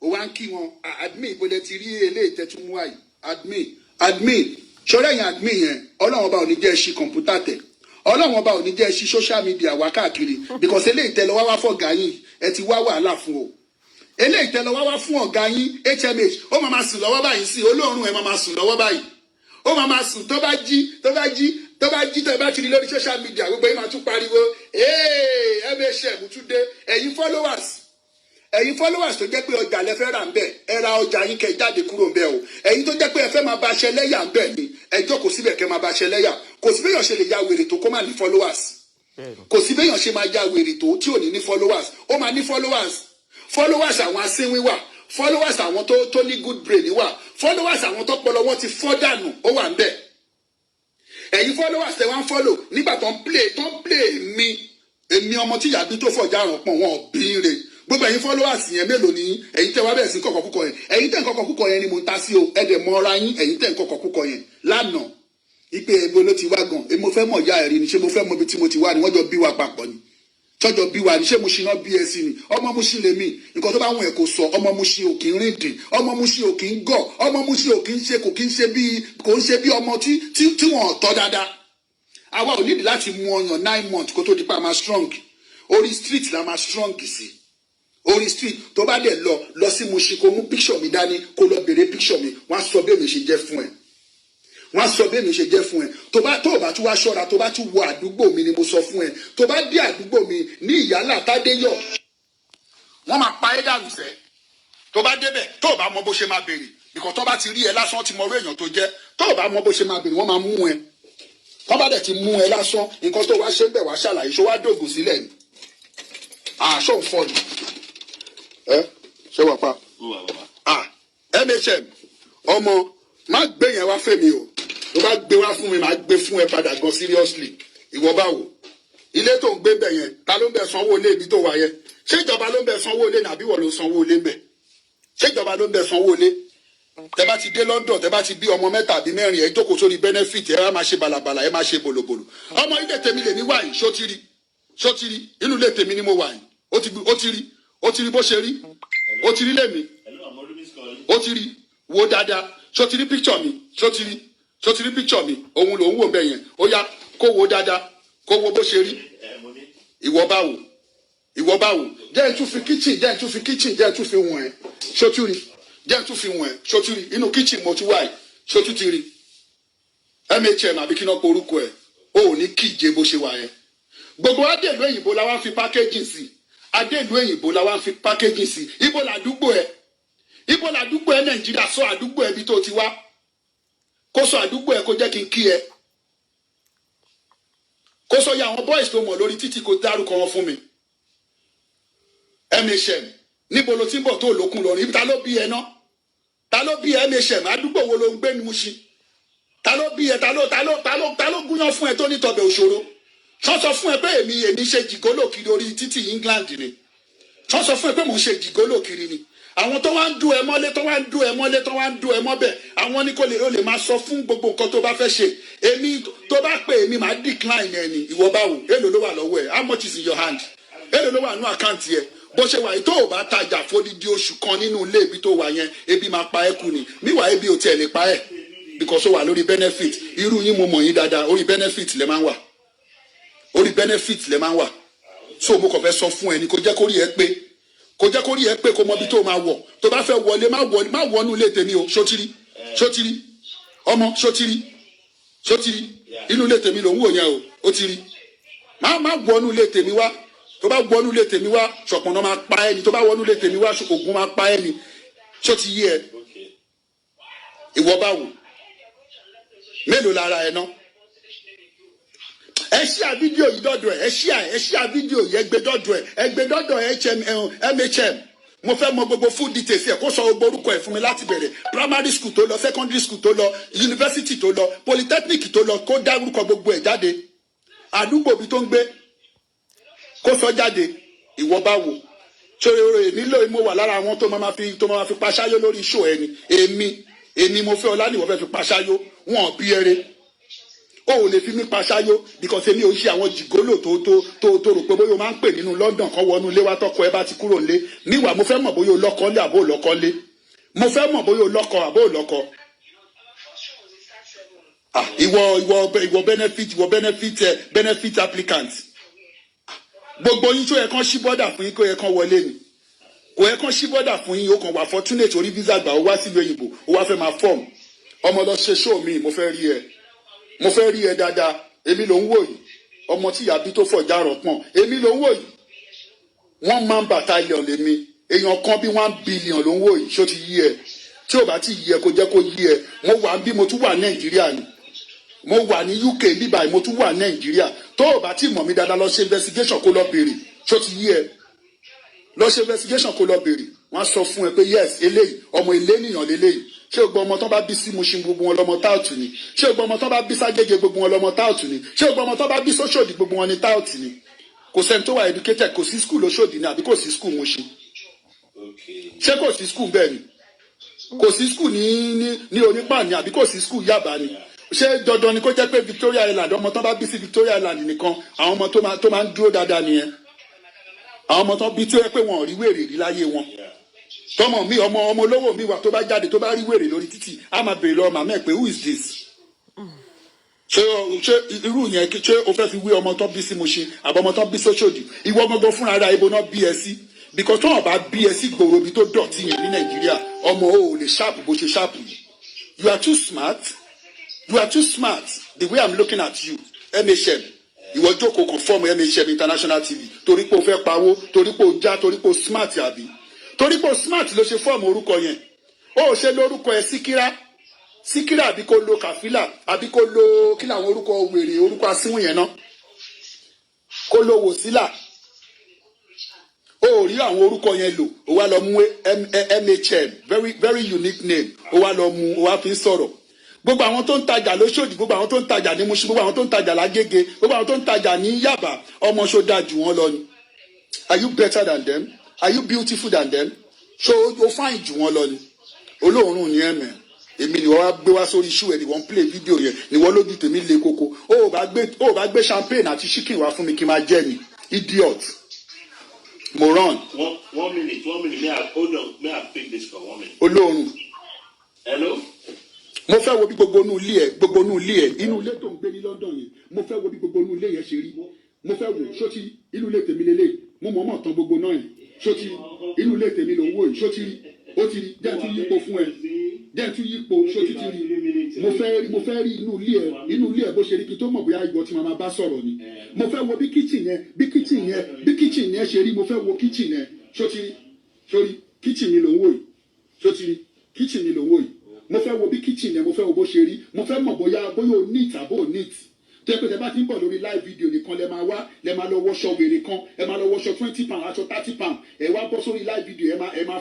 ó wá ń kí wọn admin ìbọdẹ ti rí eléyìí tẹ́tún mú àyè admin ṣọ́rẹ́ yẹn admin yẹn ọlọ́run ọba ò ní jẹ́ ṣí kọ̀ǹpútà tẹ̀ ọlọ́run ọba ò ní jẹ́ ṣí social media wá káàkiri because eléyìí tẹ́ lọ wá fọ̀gá yín ẹ ti wá wàhálà fún o eléyìí tẹ lọ wá fún ọ̀gá yín HMH ó máa sùn lọ́wọ́ báyìí sí olóòórùn ẹ̀ máa sùn lọ́wọ́ báyìí ó máa sùn tó bá jí tẹ bá ti rí lórí social media gbogbo yín máa tún pariwo MHM tún dé ẹ̀yin followers tó jẹ́ pé ọjà lẹ fẹ́ rà ń bẹ̀ ẹ ra ọjà yín kẹ́ jáde kúrò ń bẹ̀ o ẹ̀yin tó jẹ́ pé ẹ fẹ́ máa ba aṣẹ lẹ́yà ń bẹ̀ ni ẹ jókòó síbẹ̀ kẹ́ máa ba aṣẹ lẹ́yà kò sí béèyàn ṣe lè ya wèrè tó kó má ní followers kò sí béèyàn ṣe máa ya wèrè tó tí ò ní followers ó máa ní followers àwọn asínwín wà followers àwọn tó ní good brain wà followers àwọn tó pọlọ wọn ti fọ́ dànù ó wà ń bẹ̀ ẹ̀yin followers tẹ wá ń follow nígbà tó ń play èmi ọmọ tí yàbí tó fọjá àrùn pọ̀ wọn ò bí re gbogbo ẹ̀yin followers yẹn mélòó ni ẹ̀yin tẹ́ wá bẹ̀rẹ̀ sí kọ̀kọ̀ kúkọ yẹn ẹ̀yin tẹ́ ń kọ̀kọ̀ kúkọ yẹn ni mo ta sí o ẹ̀dẹ̀ mọ ara yín ẹ̀yin tẹ́ ń kọ̀kọ̀ kúkọ yẹn lánàá ipe ebo ló ti wá gan mo fẹ́ mọ̀ ya ẹ̀rí ni ṣé mo fẹ́ mọ ibi tí mo ti wá ni wọ́n jọ bí wa papọ̀ ni tọ́jọ́ bí wa ni ṣé mo ṣe iná bí ẹ sí ni ọmọ mo ṣe lèmi nǹkan tó bá wọn ẹ̀ kò sọ ọmọ mo ṣe òkè ń rìn dín ọmọ mo ṣe òkè ń gọ̀ ọmọ mo ṣe òkè ń ṣe kò ń ṣe bí ọmọ tí wọn tọ́ dáadáa àwa ò nídìí láti mú ọyàn 9 months kó tó di pa máa strong orí street la máa strong sí orí street tó bá dẹ̀ lọ sí Mushin kó mú picture mi dání kó lọ bèrè picture mi wọ́n á sọ bí èmi ṣe jẹ́ fún ẹ tó bá tún wá ṣọ́ra tó bá tún wọ àdúgbò mi ni mo sọ fún ẹ tó bá dé àdúgbò mi ní Ìyálà Tádéyọ̀ wọ́n máa pa ẹ́ dànù sẹ́ tó bá débẹ̀ tó bá mọ bó ṣe máa bèrè bìkọ́ tó bá ti rí ẹ lásán ti mọ orí èèyàn tó jẹ́ tó bá mọ bó ṣe máa bèrè wọ́n máa mú ẹ tó bá dẹ̀ ti mú ẹ lásán nǹkan tó wá ṣe ń bẹ̀ wá ṣàlàyé ṣó wá dògùn sílẹ̀ ni àṣọ ń fọ́ ni ṣé wà pa MHM ọmọ má gbé yẹn wá fẹ́mi o tó bá gbé wá fún mi má gbé fún ẹ padà gan seriously ìwọ báwo ilé tó ń gbé bẹ̀ yẹn ta ló ń bẹ sanwó ilé ibi tó wà yẹn ṣé ìjọba ló ń bẹ sanwó ilé nàbí wọ́n ló sanwó ilé ń bẹ ṣé ìjọba ló ń bẹ sanwó ilé tẹ bá ti dé London tẹ bá ti bí ọmọ mẹ́ta àbí mẹ́rin ẹ jókòó sórí benefit ẹ máa ṣe balabala ẹ máa ṣe bolobolo ọmọ ilé tèmi lè ní wáyé ṣó ti rí inú ilé tèmi ni mo wà yìí ó ti rí bó ṣe rí ó ti rí lèmi ó ti rí wo dáadáa ṣó ti rí picture mi ṣó ti rí picture mi òun lòún wò bẹ́ẹ̀ yẹn ó yá kó wo dáadáa kó wo bó ṣe rí ìwọ báwo jẹ́ ẹ̀ tún fi kitchen jẹ́ ẹ̀ tún fi wọ̀n ẹ́ ṣó tún rí jẹ́ ẹ̀ tún fi wọ̀n ẹ́ ṣó tún rí inú kitchen mo ti wá yìí ṣó tún ti rí MHM àbí kí náà porúkọ ẹ̀ ó ò ní kíje bó ṣe wà yẹn gbogbo adéèlú òyìnbó la wá fi packaging sí adéèlú òyìnbó la wá fi packaging sí ibo làdúgbò ẹ Nàìjíríà sọ àdúgbò ẹ bí tó ti wá kó sọ àdúgbò ẹ kó jẹ́ kí n kí ẹ kó sọ ya àwọn boys tó mọ̀ lórí títì kó dárúkọ wọn fún mi MHM níbo ló ti ń bọ̀ tó lókun lọ́rùn ibi ta ló bí ẹ ná ta ló bí ẹ MHM àdúgbò wo ló ń gbé ní Mushin ta ló bí ẹ ta ló gúnyán fún ẹ tó ní tọbẹ̀ òṣòro sọ fún ẹ pé èmi ṣe jìgólò kiri orí títì England ni sọ fún ẹ pé mò ń ṣe jìgólò kiri ni àwọn tó wá ń dú ẹ mọ́lé tó wá ń dú ẹ mọ́lé tó wá ń dú ẹ mọ́bẹ̀ àwọn ní kò lè máa sọ fún gbogbo nǹkan tó bá fẹ́ ṣe èmi tó bá pè èmi máa decline ẹ ni ìwọ báwo èlò ló wà lọ́wọ́ ẹ how much is in your hand èlò ló wà nínú àkáǹtì ẹ bó ṣe wà yìí tó o bá tajà fódìdí oṣù kan nínú ilé ibi tó wà yẹn ebi máa pa ẹ kú ni míwàá ebi ò tiẹ̀ lè pa ẹ because ó wà lórí benefit irú yín mo mọ̀ yín dáadáa orí benefit lẹ máa ń wà so mo kàn fẹ́ sọ fún ẹ ni kò jẹ́ kó rí ẹ pé kó mọ ibi tó máa wọ̀ tó bá fẹ́ wọlé má wọnú ilé tèmi o ṣótìrí ọmọ ṣótìrí inú ilé tèmi ló ń wò yẹn o ó ti rí má wọnú ilé tèmi wá tó bá wọnú ilé tèmi wá ṣọ̀pọ̀nà máa pa ẹni tó bá wọnú ilé tèmi wá ògùn máa pa ẹni ṣó ti yé ẹ ìwọ báwo mélòó lára ẹ náà ẹ ṣíà fídíò yìí dọ́dọ̀ ẹ ṣíà fídíò yìí ẹgbẹ́ dọ́dọ̀ MHM mo fẹ́ mọ gbogbo full details ẹ̀ kó sọ gbogbo orúkọ ẹ̀ fún mi láti bẹ̀rẹ̀ primary school tó lọ secondary school tó lọ university tó lọ polytechnic tó lọ kó dá orúkọ gbogbo ẹ̀ jáde àdúgbò bí tó ń gbé kó sọ jáde ìwọ bá wò ṣòro nílò mo wà lára àwọn tó máa fi paṣáyó lórí show ẹ ni èmi mo fẹ́ ọlá ni wọ́n fẹ́ fi paṣáyó wọn bí ẹrẹ o ò lè fi mí paṣáyó because èmi ò ṣe àwọn jìgólò tó rò pé bóyá o máa ń pè nínú London kan wọnú ilé wa tọkọ ẹ bá ti kúrò nílé níwà mo fẹ́ mọ̀ bóyá o lọ́kọ lé àbó lọ́kọ lé mo fẹ́ mọ̀ bóyá o lọ́kọ àbó lọ́kọ. ìwọ benefit applicant gbogbo yín tó yẹ kán ṣí bọ́dà fún yín kó yẹ kán wọlé ni kò yẹ kán ṣí bọ́dà fún yín ó kàn wà fortunate orí visa gbà ó wá sílùú òyìnbó ó wá fẹ́ máa form ọmọ lọ ṣe show mi mo fẹ́ rí ẹ dáadáa èmi ló ń wò yìí ọmọ tí ìyá bí tó fọjá rọ̀ pọ̀n èmi ló ń wò yìí 1 man battalion lèmi èèyàn kan bí 1 billion ló ń wò yìí ṣó ti yí ẹ tí ò bá ti yí ẹ kó jẹ́ kó yí ẹ mo wà bí mo tún wà Nàìjíríà ni mo wà ní UK bíbáyìí mo tún wà Nàìjíríà tó ò bá ti mọ̀ mí dáadáa lọ ṣe investigation kó lọ béèrè ṣó ti yí ẹ lọ ṣe investigation kó lọ béèrè wọ́n á sọ fún ẹ pé yes eléyìí ọmọ ilé nìyàn lélẹ́yìí ṣé o gbọ́ ọmọ tán bá bí sí Mushin gbogbo wọn lọ́mọ táùtù ni ṣé o gbọ́ ọmọ tán bá bí ságége gbogbo wọn lọ́mọ táùtù ni ṣé o gbọ́ ọmọ tán bá bí sóṣòdì gbogbo wọn ní táùtù ni kò sẹ́ni tó wà educated kò sí school lóṣòdì ni àbí kò sí school Mushin ṣé kò sí school bẹ́ẹ̀ ni kò sí school ní onípàní àbí kò sí school Yaba ni ṣé dandan ni kó jẹ́ pé Victoria Island ọmọ tán bá bí sí Victoria Island nìkan àwọn ọmọ tó máa ń dúró dáadáa nìyẹn àwọn ọmọ tán bí tó yẹ pé wọn ò rí wèrè rí láyé wọn tọmọ mi ọmọ olówó mi wà tó bá jáde tó bá rí wèrè lórí títì á máa béèrè lọ màmá ẹ pé who is this ṣé irú yẹn ṣé o fẹ́ fi wé ọmọ tó bí sí Mushin àbọ̀ ọmọ tó bí sóṣòdì ìwọ gbogbo fúnra ara ibo náà bí ẹ sí because tó wọn bá bí ẹ sí gbòòrò bí tó dọ̀tí yẹn ní Nàìjíríà ọmọ ò lè ṣáàpù bó ṣe ṣáàpù yìí you are too smart the way I'm looking at you MHM ìwọ jókòó kan fọ́ọ̀mù MHM International TV torí pé o fẹ́ pawó torí pé o já torí pé o smart àbí torí pé o smart ló ṣe fọ́ọ̀mù orúkọ yẹn ó ṣe lórúkọ ẹ síkírà àbí kó lo kàfílà àbí kó lo kí làwọn orúkọ wèrè orúkọ asínwó yẹn náà kó lo wòsílà ó rí àwọn orúkọ yẹn lò ó wá lọ mú MHM very unique name ó wá lọ mú ó wá fi sọ̀rọ̀ gbogbo àwọn tó ń tajà lóṣòdì gbogbo àwọn tó ń tajà ní Mushin gbogbo àwọn tó ń tajà lágége gbogbo àwọn tó ń tajà ní Yaba ọmọ ṣó dáa jù wọ́n lọ ni are you better than them are you beautiful than them ṣó o fine jù wọ́n lọ ni olóòórùn ni ẹ̀mẹ̀ èmi ni wọ́n wá gbé wá sórí iṣu ẹ̀ ni wọ́n ń play video yẹn ni wọ́n lójú tèmi le koko ó bá gbé champagne àti chicken wá fún mi kí n máa jẹ ni idiot moron. one minute may I hold on may I pick this for 1 minute. olóòórùn. hello. mo fẹ́ wo bí gbogbo inú ilé ẹ̀ inú ilé tó ń gbé ní London yẹn mo fẹ́ wo bí gbogbo inú ilé yẹn ṣe rí mo fẹ́ wo ṣó ti inú ilé tèmi lélẹ̀ mo mọ̀ mọ̀ tán gbogbo náà yẹn ṣó ti inú ilé tèmi ló ń wò yìí ṣó ti rí ó ti rí jẹ́ tún yípo fún ẹ jẹ́ tún yípo ṣó ti rí mo fẹ́ rí inú ilé ẹ̀ bó ṣe rí kí tó mọ̀ bóyá ìwọ tí màmá bá sọ̀rọ̀ ni mo fẹ́ wo bí kitchen yẹn ṣe rí mo fẹ́ wo kitchen yẹn ṣó ti rí sórí kitchen mi ló ń wò yìí ṣó ti rí kitchen mi ló ń wò yìí mo fẹ́ wo bí kitchen yẹn mo fẹ́ wo bó ṣe rí mo fẹ́ mọ̀ bóyá o neat àbó neat tẹ́pẹ́ bá ti ń bọ̀ lórí live video nìkan lẹ máa wá lẹ máa lọ wọṣọ wèrè kan ẹ máa lọ wọṣọ 20 pound aṣọ 30 pound ẹ wá bọ́ sórí live video ẹ máa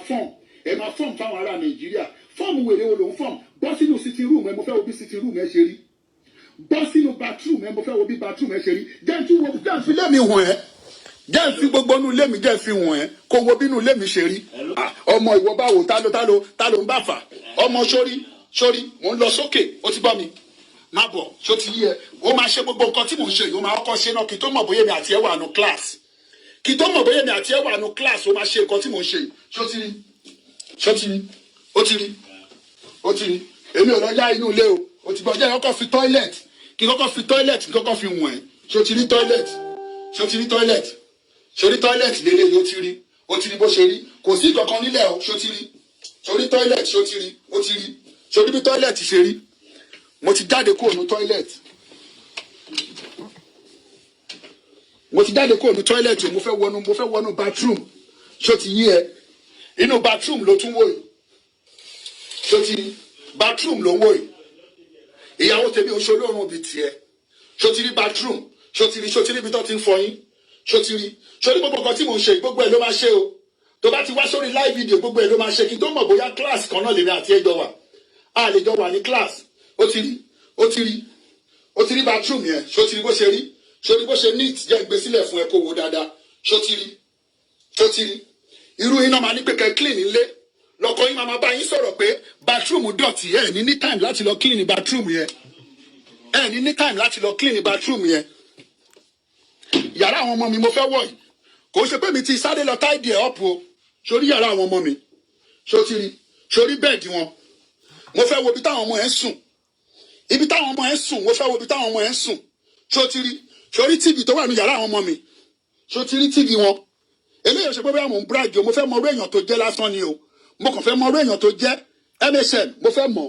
form fáwọn ará Nàìjíríà form wèrè wo ló ń form bọ́ sínú sitting room ẹ mo fẹ́ wo bí sitting room ẹ ṣe rí bọ́ sínú bathroom ẹ mo fẹ́ wo bí bathroom ẹ ṣe rí jẹ́ fi lé mi hùn ẹ́ jẹ́ fi gbogbo inú ilé mi jẹ́ fi hùn ẹ́ kó wo bí inú ilé mi ṣe rí ọmọ ìwọ báwo ta ló ń bá fà ọmọ sórí mò ń lọ sókè ó ti bọ́ mi má bọ̀ ṣó ti yí ẹ ó máa ṣe gbogbo nǹkan tí mò ń ṣe yìí ó máa kọ́ ṣe náà kí tó mọ̀ bóyá mi àti ẹ wà nù class ó máa ṣe nǹkan tí mò ń ṣe yìí ṣó ti rí ó ti rí èmi ò lọ yá inú ilé o ti bọ̀ jẹ́ kọ́kọ́ fi toilet kí kọ́kọ́ fi wọ̀n ẹ́ ṣó ti rí toilet lélẹ̀ yìí ó ti rí bó ṣe rí kò sí ìkankan nílẹ̀ o ṣó ti rí sórí toilet ṣó ti rí ó ti rí sórí bí toilet ṣe rí mo ti jáde kúrò ní toilet mo fẹ́ wọnú bathroom ṣó ti yí ẹ inú bathroom ló tún wò yìí ṣó ti rí bathroom ló ń wò yìí ìyàwó tèmi ò ṣolóorun bíi tiẹ̀ ṣó ti rí bathroom ṣó ti rí ibi tó ti ń fọyín ṣó ti rí gbogbo nǹkan tí mò ń ṣe gbogbo ẹ̀ ló máa ṣe o tó bá ti wá sórí live video gbogbo ẹ̀ ló máa ṣe kí n tó mọ̀ bóyá class kan náà lèmi àti ẹjọ́ wà á lè jọ wà ní class ó ti rí bathroom yẹn ṣó ti rí bó ṣe rí ṣó rí bó ṣe neat jẹ́ ìgbé sílẹ̀ fún ẹ kó wo dáadáa ṣó ti rí irú iná máa ní pé kẹ́ clean ilé lọ́kọ yín máa bá yín sọ̀rọ̀ pé bathroom dọ̀tí ẹ̀ ní time láti lọ clean bathroom yẹn yàrá àwọn ọmọ mi mo fẹ́ wọ̀ yìí kò ṣe pé mi ti sáré lọ tidy ẹ̀ up o sórí yàrá àwọn ọmọ mi ṣó ti rí sórí bẹ́ẹ̀dì wọn mo fẹ́ wo ibi táwọn ọmọ ẹ̀ ń sùn mo fẹ́ wo ibi táwọn ọmọ ẹ̀ ń sùn ṣó ti rí sórí tv tó wà ní yàrá àwọn ọmọ mi ṣó ti rí tv wọn eléyìí ṣe pé bẹ́ẹ̀ mò ń brag o mo fẹ́ mọ orí èèyàn tó jẹ́ lásán ni o mo kàn fẹ́ mọ orí èèyàn tó jẹ́ MSM mo fẹ́ mọ̀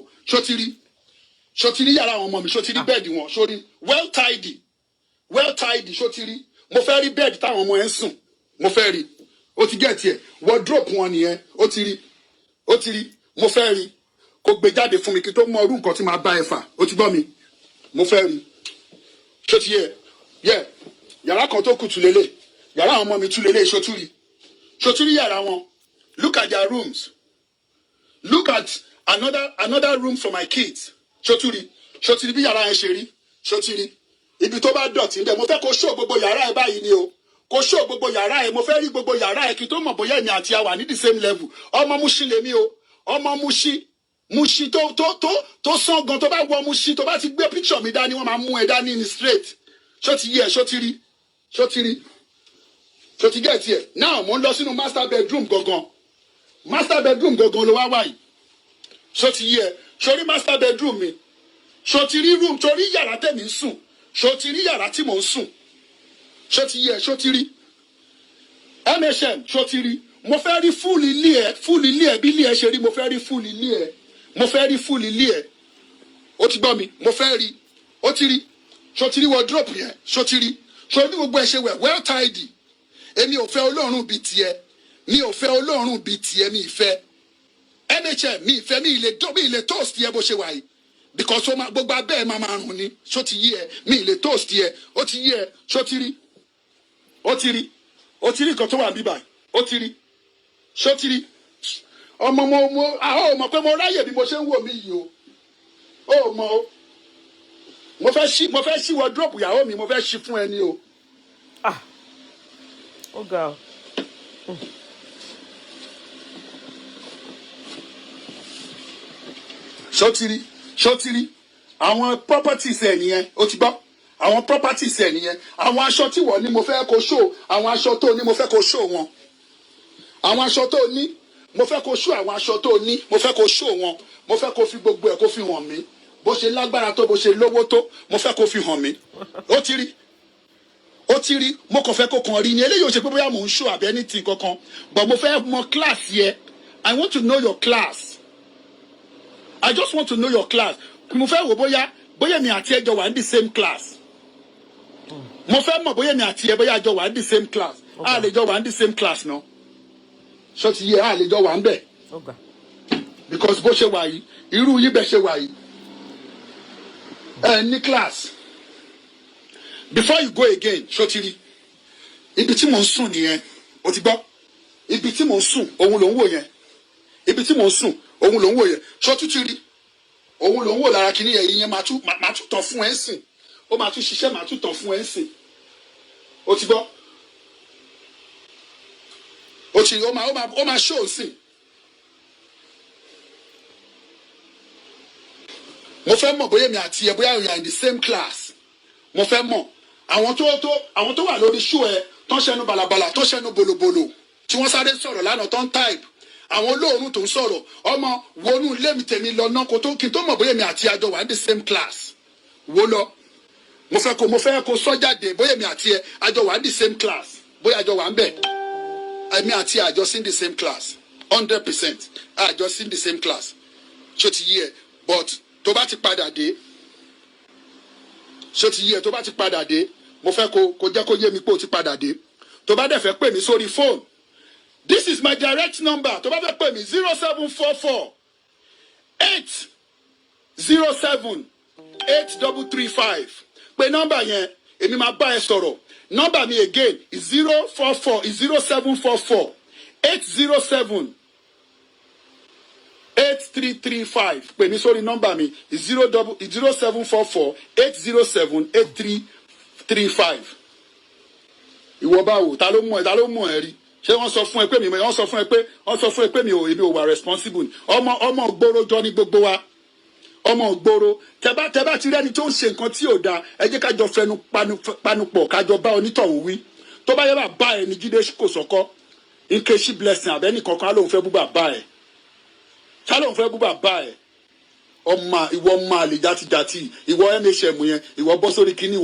ṣòtìrí yàrá àwọn ọmọ mi ṣòtìrí bẹ́ẹ̀dì wọn sórí well tidy ṣòtìrí mo fẹ́ rí bẹ́ẹ̀dì táwọn ọmọ ẹ̀ ń sùn mo fẹ́ rí o ti gẹ̀ tiẹ̀ wardrobe wọn nìyẹn ó ti rí mo fẹ́ rí kó gbé jáde fún mi kí tó mọ orú nǹkan tí màá bá ẹ fà ó ti gbọ́ mi mo fẹ́ rí ṣòtì yẹ yàrá kan tó kù tù lélẹ̀ yàrá àwọn ọmọ mi tù lélẹ̀ ṣòtìrí yàrá wọn look at their rooms look at another room for my kids ṣòtìrí bí yàrá yẹn ṣe rí ṣòtìrí ibi tó bá dọ̀tí ndẹ̀ mo fẹ́ kó ṣó gbogbo yàrá ẹ báyìí ni o kó ṣó gbogbo yàrá ẹ mo fẹ́ rí gbogbo yàrá ẹ kí tó mọ̀ bóyá èmi àti àwa ní the same level ọmọ Mushin lèmi o ọmọ Mushin tó sán gan tó bá wọ Mushin tó bá ti gbé picture mi dání wọ́n máa mú ẹ dání ní straight ṣòtìrí get here now mo ń lọ sínú master bedroom gangan ló wá wáyìí ṣòrí master bedroom mi ṣòtìrí room torí yàrá tèmi ń sùn ṣòtìrí yàrá tí mò ń sùn ṣòtìrí MSM ṣòtìrí mo fẹ́ rí full ilé ẹ̀ bí ilé ẹ̀ ṣe rí mo fẹ́ rí full ilé ẹ̀ ó ti gbọ́ mi mo fẹ́ rí ó ti rí ṣòtìrí wardrobe yẹn ṣòtìrí gbogbo ẹ̀ ṣe wẹ̀ well tidy èmi ò fẹ́ olóòórùn bíi tiẹ̀ mi ìfẹ́ MHM mi ìfẹ́ mi ìlè toast yẹ bó ṣe wà yìí because gbogbo abẹ́ ẹ̀ máa rùn ni ṣó ti yí ẹ mi ìlè toast yẹ ó ti yí ẹ ṣó ti rí nǹkan tó wà níbà ó ti rí ṣó ti rí ọmọ àwọn ọmọ pé mo ráyè bí mo ṣe ń wò mí yìí o ó mọ o mo fẹ́ ṣí wardrobe ìyàwó mi mo fẹ́ ṣí fún ẹni o. Ó ga o. ṣọtiri àwọn properties ẹ nìyẹn ó ti gbọ́ àwọn properties ẹ nìyẹn àwọn aṣọ tí wọ́n ní mo fẹ́ kó show àwọn aṣọ tó ní mo fẹ́ kó show wọn àwọn aṣọ tó ní mo fẹ́ kó show àwọn aṣọ tó ní mo fẹ́ kó show wọn mo fẹ́ kó fi gbogbo ẹ̀ kó fi hàn mí bó ṣe lágbára tó bó ṣe lówó tó mo fẹ́ kó fi hàn mí ó ti rí mo kàn fẹ́ kó kàn rí ni eléyìí ò ṣe pé bóyá mò ń show àbí anything kankan but mo fẹ́ mọ class yẹ I want to know your class. I just want to know your class. Mo fẹ́ wò bóyá mi àti ẹ jọ wà ní the same class. Mo fẹ́ mọ̀ bóyá mi àti ẹ bóyá jọ wà ní the same class. A lè jọ wà ní the same class náà. Ṣó ti yẹ a lè jọ wà ń bẹ̀. Because bó ṣe wà yìí, irú yìí bẹ̀ ṣe wà yìí. Ní class. Before you go again, ṣó ti rí. Ibi tí mò ń sùn nìyẹn. O ti gbọ́? Ibi tí mò ń sùn, òun ló ń wò yẹn. Ibi tí mò ń sùn, òun ló ń wò yẹn ṣó tútù rí òun ló ń wò lára kìíní yẹn ìyẹn máa tún tàn fún ẹ ń sìn ó máa tún ṣiṣẹ́ máa tún tàn fún ẹ ń sìn ó ti gbọ́ ó máa ṣó ń sìn mo fẹ́ mọ̀ bóyá mi àti ẹ bóyá we are in the same class mo fẹ́ mọ̀ àwọn tó wà lórí ṣó ẹ tó ń ṣẹnu balabala tó ń ṣẹnu bolobolo tí wọ́n sáré sọ̀rọ̀ lánàá tó ń type àwọn olóòórùn tó ń sọ̀rọ̀ ọmọ wọnú ilé mi tèmi lọ náà kí n tó mọ̀ bóyá mi àti àjọ wà ní the same class wo lọ mo fẹ́ kó sọ jáde bóyá mi àti àjọ wà ní the same class bóyá àjọ wà ń bẹ̀ èmi àti àjọ sí the same class 100% àjọ sí the same class ṣó ti yí ẹ but tó bá ti padà dé mo fẹ́ kó jẹ́ kó yé mi pé o ti padà dé tó bá dẹ̀ fẹ́ pè mí sórí fóònù. This is my direct number. Tó bá fẹ́ pè mí 0744 807 8335. Pé nọ́mbà yẹn èmi máa bá ẹ sọ̀rọ̀. Nọ́mbà mi again is 0744 807 8335. Pè mí sórí nọ́mbà mi is 0744 807 8335. Ìwọ báwo ta ló mọ̀ ẹ́ rí? Ṣé wọ́n sọ fún ẹ pé mi ò wà responsible ọmọ ògbóró jọ ní gbogbo wa ọmọ ògbóró tẹ́bá ti rẹ́ni tó ń ṣe nǹkan tí ò dáa ẹ jẹ́ kájọ fẹnu panupọ̀ kájọ bá onítọ̀hún wí tó bá yẹ bá ẹ ní Jídé Kòsọ́kọ́ Nkechi Blessing àbẹ́ni kankan lóun fẹ́ bú bàbá ẹ̀ ṣá lóun fẹ́ bú bàbá ẹ̀ ìwọ máa lè játijàti ìwọ MHM yẹn ìwọ bọ́ sórí kíní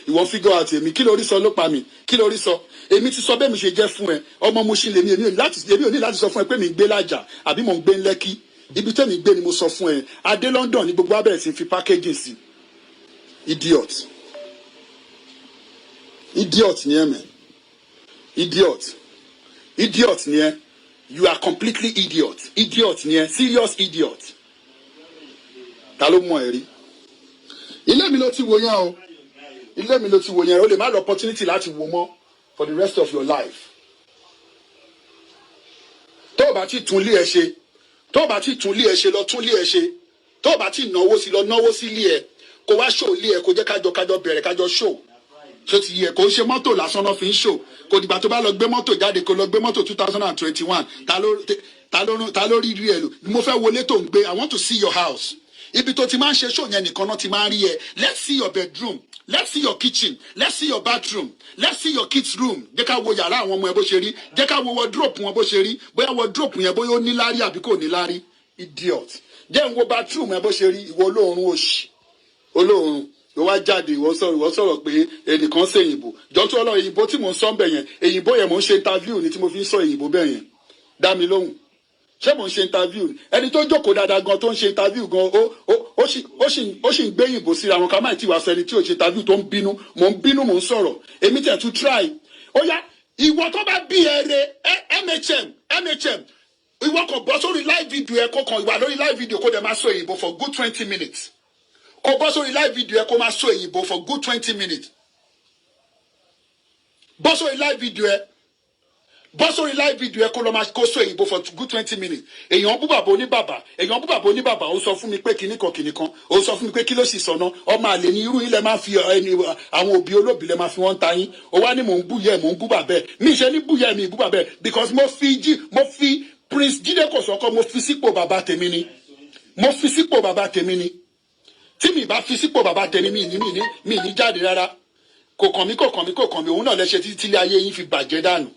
ìwọ figure out èmi kí lórí sọ ló pa mi kí lórí sọ èmi ti sọ bẹ́ẹ̀ mi ṣe jẹ́ fún ẹ ọmọ Mushin lèmi èmi ò ní láti sọ fún ẹ pé mi ń gbé lájà àbí mo ń gbé Lẹ́kì ibi tẹ́mi gbé ni mo sọ fún ẹ adé London ní gbogbo abẹ́rẹ́ sí fi packaging sí idiot ni ẹ mẹ́ idiot ni ẹ you are completely idiot ni ẹ serious idiot ta ló mọ ẹ rí ilé mi ló ti wò yẹn o ilé mi ló ti wò yẹn o lè má lọ opportunity láti wò mọ́ for the rest of your life tó o bá ti tún lé ẹ ṣe lọ tún lé ẹ ṣe tó o bá ti náwó sí lọ náwó sí lé ẹ kó wá show lé ẹ kó jẹ́ kájọ bẹ̀rẹ̀ kájọ show tó ti yẹ kó ń ṣe mọ́tò lásán náà fi ń show kò dìgbà tó bá lọ gbé mọ́tò jáde kó lọ gbé mọ́tò 2021 ta ló rí rí ẹ lò mo fẹ́ wọlé tó ń gbé I want to see your house ibi tó ti máa ń ṣe show yẹn nìkan náà ti máa ń rí ẹ let's see your bedroom let's see your kitchen let's see your bathroom let's see your kids room jẹ́ ká wo yàrá àwọn ọmọ ẹ bó ṣe rí jẹ́ ká wo wardrobe wọn bó ṣe rí bóyá wardrobe yẹn bóyá ó ní lárí àbí kò ní lárí idiot jẹ́ ń wo bathroom ẹ bó ṣe rí ìwọ olóòórùn òṣì olóòórùn ló wá jáde ìwọ sọ̀rọ̀ pé ẹnìkan ṣe èyìnbó jọ́tún ọlọ́run èyìnbó tí mò ń sọ bẹ̀ yẹn èyìnbó yẹn mò ń ṣe interview ni tí mo fi ń sọ èyìnbó bẹ̀ yẹn dá mi lóhùn ṣé mò ń ṣe interview ẹni tó jókòó dáadáa gan tó ń ṣe interview gan ó sì ń gbé èyìnbó síra wọn ká má ti wá sọ ẹni tí ò ṣe interview tó ń bínú mò ń sọ̀rọ̀ èmi tẹ̀ tún try ó yá ìwọ tó bá bí ẹrẹ MHM ìwọ kan bọ́ sórí live video ẹ kọ̀ọ̀kan ìwà lórí live video kó dẹ̀ máa sọ èyìnbó for good 20 minutes kó bọ́ sórí live video ẹ kó máa sọ èyìnbó for good 20 minutes bọ́ sórí live video ẹ kó lọ máa kó sọ èyìnbó for good 20 minutes èèyàn bú bàbá oníbàbà ó sọ fún mi pé kìnnìkan ó sọ fún mi pé kí ló sì sọnà ọmọ àlè ní irú ilẹ̀ máa fi àwọn òbí olóbì lẹ̀ máa fi wọ́n ta yín ó wá ní mò ń bú yẹ mò ń bú bàbẹ́ mi ṣe ní bú yẹ mi bú bàbẹ́ because mo fi Prince Jídé Kòsọ́kọ́ mo fi sípò bàbá tèmi ni tí mi bá fi sípò bàbá tèmi mi ní jáde rárá kò kàn mí òun náà lẹ ṣe títí ilé ayé yín fi bàjẹ́ dànù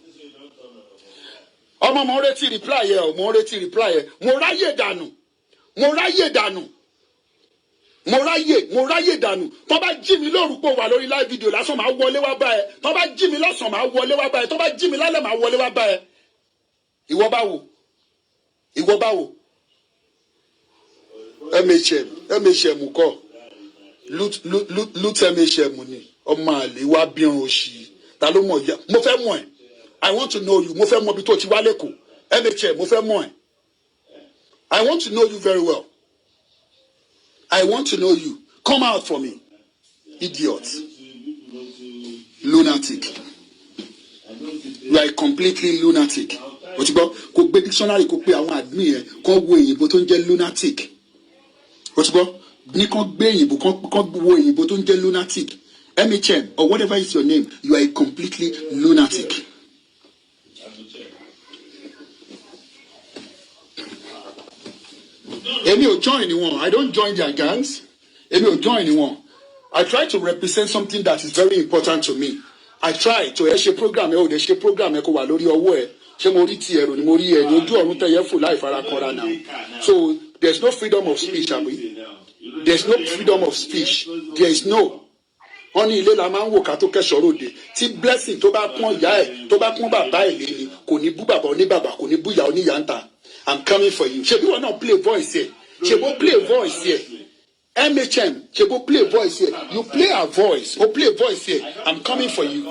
ọmọ mo retí reply ẹ mo ráyè dànù tó bá jí mi lórúkọ wà lórí live video lásán máa wọlé wá bá ẹ tó bá jí mi lọ́sàn máa wọlé wá bá ẹ tó bá jí mi lálẹ́ máa wọlé wá bá ẹ ìwọ báwo MHM kọ́ loot MHM ni ọmọ àlè wá bírun òṣì ta ló mọ̀ ya mo fẹ́ mọ̀ ẹ́ I want to know you mo fẹ́ mọ̀ bí tó ti wá lẹ́kọ̀ọ́ MHM mo fẹ́ mọ̀ ẹ́ I want to know you very well I want to know you come out for me idiot lunatic you are completely lunatic o ti gbọ́ kó gbé dictionary kó pé àwọn admin yẹn kó wo èyìnbó tó ń jẹ́ lunatic o ti gbọ́ ní kán gbé èyìnbó kán wo èyìnbó tó ń jẹ́ lunatic MHM or whatever is your name you are a completely lunatic. Èmi ò join anyone. I don't join their gangs. Èmi ò join anyone. I try to represent something that is very important to me. I try to ṣe program ẹ ò dé ṣe program ẹ kó wà lórí ọwọ́ ẹ ṣé mo rí ti ẹ̀rọ ni mo rí ẹ ní ojú ọ̀run tẹ̀yẹ fò láì fara kanra now. So there's no freedom of speech abi there's no freedom of speech there is no. Wọ́n ní ilé la máa ń wò ká tó kẹ́sọ̀ ròde tí blessing tó bá pọ́n ìyá ẹ̀ tó bá pọ́n bàbá ẹ̀ lé ni kò ní bú bàbá oníbàbà kò ní bú ìyá oníyà ń ta I'm coming for you. Ṣebí wọn náà play voice here. Ṣebó play voice here. MHM Ṣebó play voice here. You play a voice. O play voice here. I'm coming for you.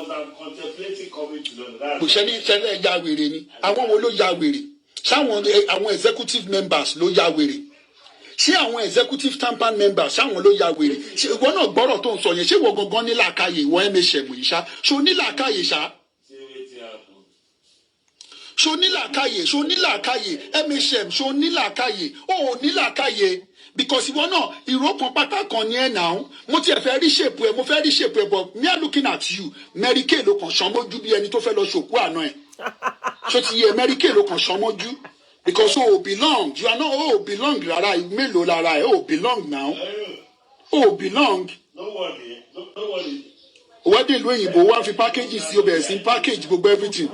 Bùsẹ̀ni sẹ́lẹ̀ ya wèrè ni. Àwọn wo ló ya wèrè? Ṣáwọn àwọn executive members ló ya wèrè? Ṣé àwọn executive campaign members ṣáwọn ló ya wèrè? Ṣé ìwọ náà gbọ́rọ̀ tó ń sọ yẹn? Ṣé ìwọ gangan ní làákàyè ìwọ MHM yìí ṣá? Ṣé o ní làákàyè ṣá? Ṣó ní làákàyè MHM ṣó ní làákàyè ó ní làákàyè because ìwọ náà ìró kan pátá kan ní ẹ̀ náà mo tiẹ̀ fẹ́ rí ṣèpù ẹ̀ but me are looking at you Mary Kay ló kàn ṣan mójú bí ẹni tó fẹ́ lọ ṣòkú àná ẹ̀ ṣó ti yẹ Mary Kay ló kàn ṣan mójú because o belong you are not o belong rárá mélòó lára ẹ̀ o belong now o belong. Wọ́n dé ìlú òyìnbó wá fi package sí o bẹ̀rẹ̀ sí package gbogbo everything.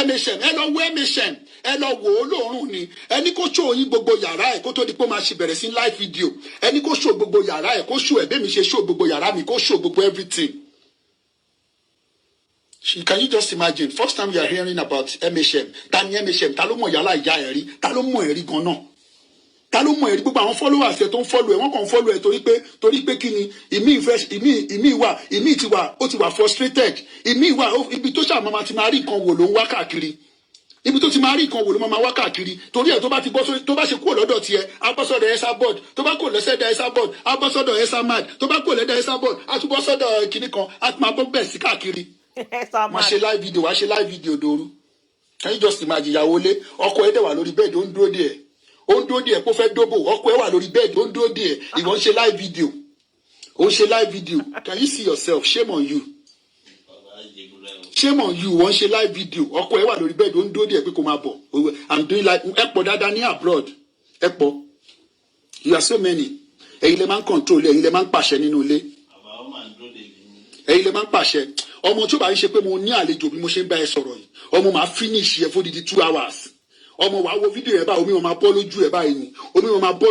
MHM ẹ lọ wo MHM ẹ lọ wò ó lóòrùn ni ẹni kó ṣó yín gbogbo yàrá ẹ̀ kó tó di pé ó máa ṣe bẹ̀rẹ̀ sí live video ẹni kó ṣó gbogbo yàrá ẹ̀ kó ṣó ẹ̀ bẹ́ẹ̀ mi ṣe ṣó gbogbo yàrá mi kó ṣó gbogbo everything. Can you just imagine first time you are hearing about MHM ta ni MHM ta ló mọ̀ yàrá ìyá ẹ̀ rí ta ló mọ̀ ẹ̀ rí gan náà ta ló mọ̀ ẹ̀ rí gbogbo àwọn followers ẹ̀ tó ń follow ẹ̀ wọ́n kàn ń follow ẹ̀ torí pé kí ni ìmí ti wà frustrated ìmí wà ibi tó ṣàmọ́ ti máa rí nǹkan wò ló ń wá káàkiri ibi tó ti máa rí nǹkan wò ló máa wá káàkiri torí ẹ̀ tó bá ti bọ́ sórí tó bá ṣe kúrò lọ́dọ̀ tiẹ̀ abọ́sọ̀dọ̀ ẹ̀sà board tó bá kúrò lọ́sẹ̀dọ̀ ẹ̀sà board abọ́sọ̀dọ̀ ẹ̀sà mad tó bá kúrò lọ́dọ̀ ẹ̀sà board àtúbọ́sọ̀dọ̀ kìnnì kan àti máa bọ́ bẹ̀ sí káàkiri wàá ṣe live video dòru can you just imagine ìyàwó lé ọkọ ẹ̀ dẹ̀ wà lórí bẹ́ẹ̀dì ó ń dúró díẹ̀ kó fẹ́ dóbò ọkọ ẹ̀ wà lórí bẹ́ẹ̀dì ó ń dúró díẹ̀ ìwọ ń ṣe live video can you see yourself shame on you wọ́n ṣe live video ọkọ ẹ̀ wà lórí bẹ́ẹ̀dì ó ń dúró díẹ̀ pé kó máa bọ̀ I'm doing like ẹ pọ̀ dáadáa ní abroad ẹ pọ̀ you are so many ẹ̀yin lè máa ń control ẹ̀yin lè máa ń pàṣẹ nínú ilé ẹ̀yin lè máa ń pàṣẹ ọmọ tí ó bá ń ṣe pé mo ní àlejò bí mo ṣe ń bá ẹ sọ̀rọ̀ yìí ọmọ máa finish ẹ fódìdí 2 hours ọmọ wàá wo fídíò ẹ báyìí omi wọn máa bọ́ lójú ẹ báyìí ni omi wọn máa bọ́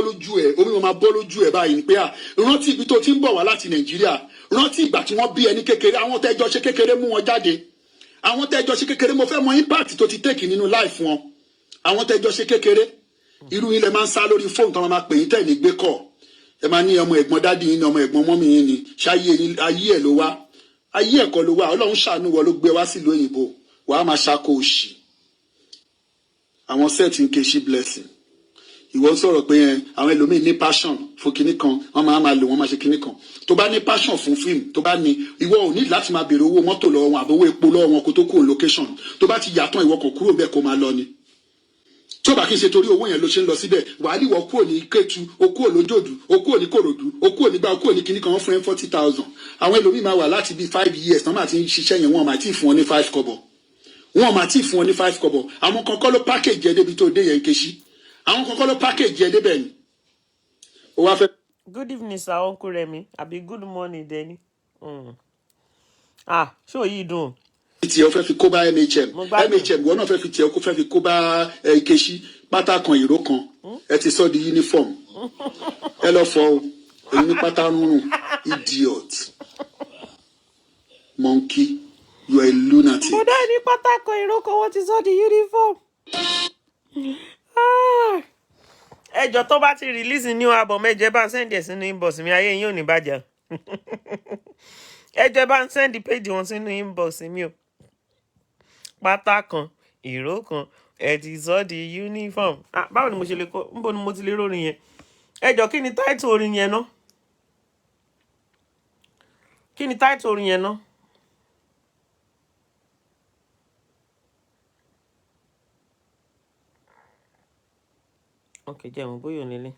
lójú ẹ báyìí ni pé rántí ibi tó ti ń bọ̀ wá láti Nàìjíríà rántí ìgbà tí wọ́n bí ẹni kékeré àwọn tẹ́jọ́ ṣe kékeré mú wọn jáde àwọn tẹ́jọ́ ṣe kékeré mo fẹ́ mọ impact tó ti take nínú life wọn àwọn tẹ́jọ́ ṣe kékeré irú yín lẹ máa ń sá lórí fóònù tí wọ́n máa pè yín tẹ̀ ní gbé kọ̀ ẹ máa ní ọmọ ẹ̀gbọ́n dádì yín ní ọmọ ẹ̀gbọ́n mọ́mì yín ni ṣáyé ayé ẹ̀ ló wá ayé ẹ̀kọ́ ló wá Ọlọ́run ṣàánú wọ ló gbé wá sílùú òyìnbó wàá máa ṣàkó òṣì àwọn set ń keṣí blessing ìwọ sọ̀rọ̀ pé àwọn ẹlòmíín ní passion fún kinní kan wọ́n máa lò wọ́n máa ṣe kinní kan tó bá ní passion fún fíìmù tó bá ní ìwọ ò ní láti máa béèrè owó mọ́tò lọ́wọ́ wọn àbówó epo lọ́wọ́ wọn kó tó kúrò location tó bá ti yàtọ̀ ìwọ kan kúrò bẹ́ẹ̀ kó máa lọ ni tí ó bá kí n ṣe torí owó yẹn ló ṣe ń lọ síbẹ̀ wàá ní ìwọ kúrò ní Kétu o kúrò lójòdù o kúrò ní Kòròdú o kúrò nígbà o kúrò ní kinní kan wọ́n fún ẹ 40,000 àwọn ẹlòmíín máa wà láti bíi 5 years náà máa ti ń ṣiṣẹ́ yẹn wọ́n máa ti fún wọn ní 5 kọ́bọ̀ wọn máa ti fún wọn ní 5 kọ́bọ̀ àwọn kankan ló package ẹ débi tó dé yẹn Nkechi àwọn kankan ló package ẹ débẹ̀ ni ó wá fẹ́. Good evening sir uncle Remi àbí good morning Denny ṣó yìí dùn. tí ẹ fẹ́ fi kó bá MHM wọn náà fẹ́ fi tiẹ̀ kó fẹ́ fi kó bá Nkechi pátá kan ìró kan ẹ ti sọ di uniform ẹ lọ fọ o èyí ní pátá rúnrún idiot monkey you are a lunatic. mo dá ní pátákó ìrókò wọn ti sọ di uniform. ẹjọ tó bá ti release new album ẹjọ bá ń send ẹ sínú inbox mi ayé yín ò ní bàjẹ́ ẹjọ bá ń send page wọn sínú inbox mi o pátá kan ìró kan ẹ ti sọ di uniform. báwo ni mo ṣe lè kọ níbo ni mo ti lè rórin yẹn ẹjọ kí ni title orin yẹn ná kí ni title orin yẹn ná. Okay, jẹ́ mo bóyá onílé.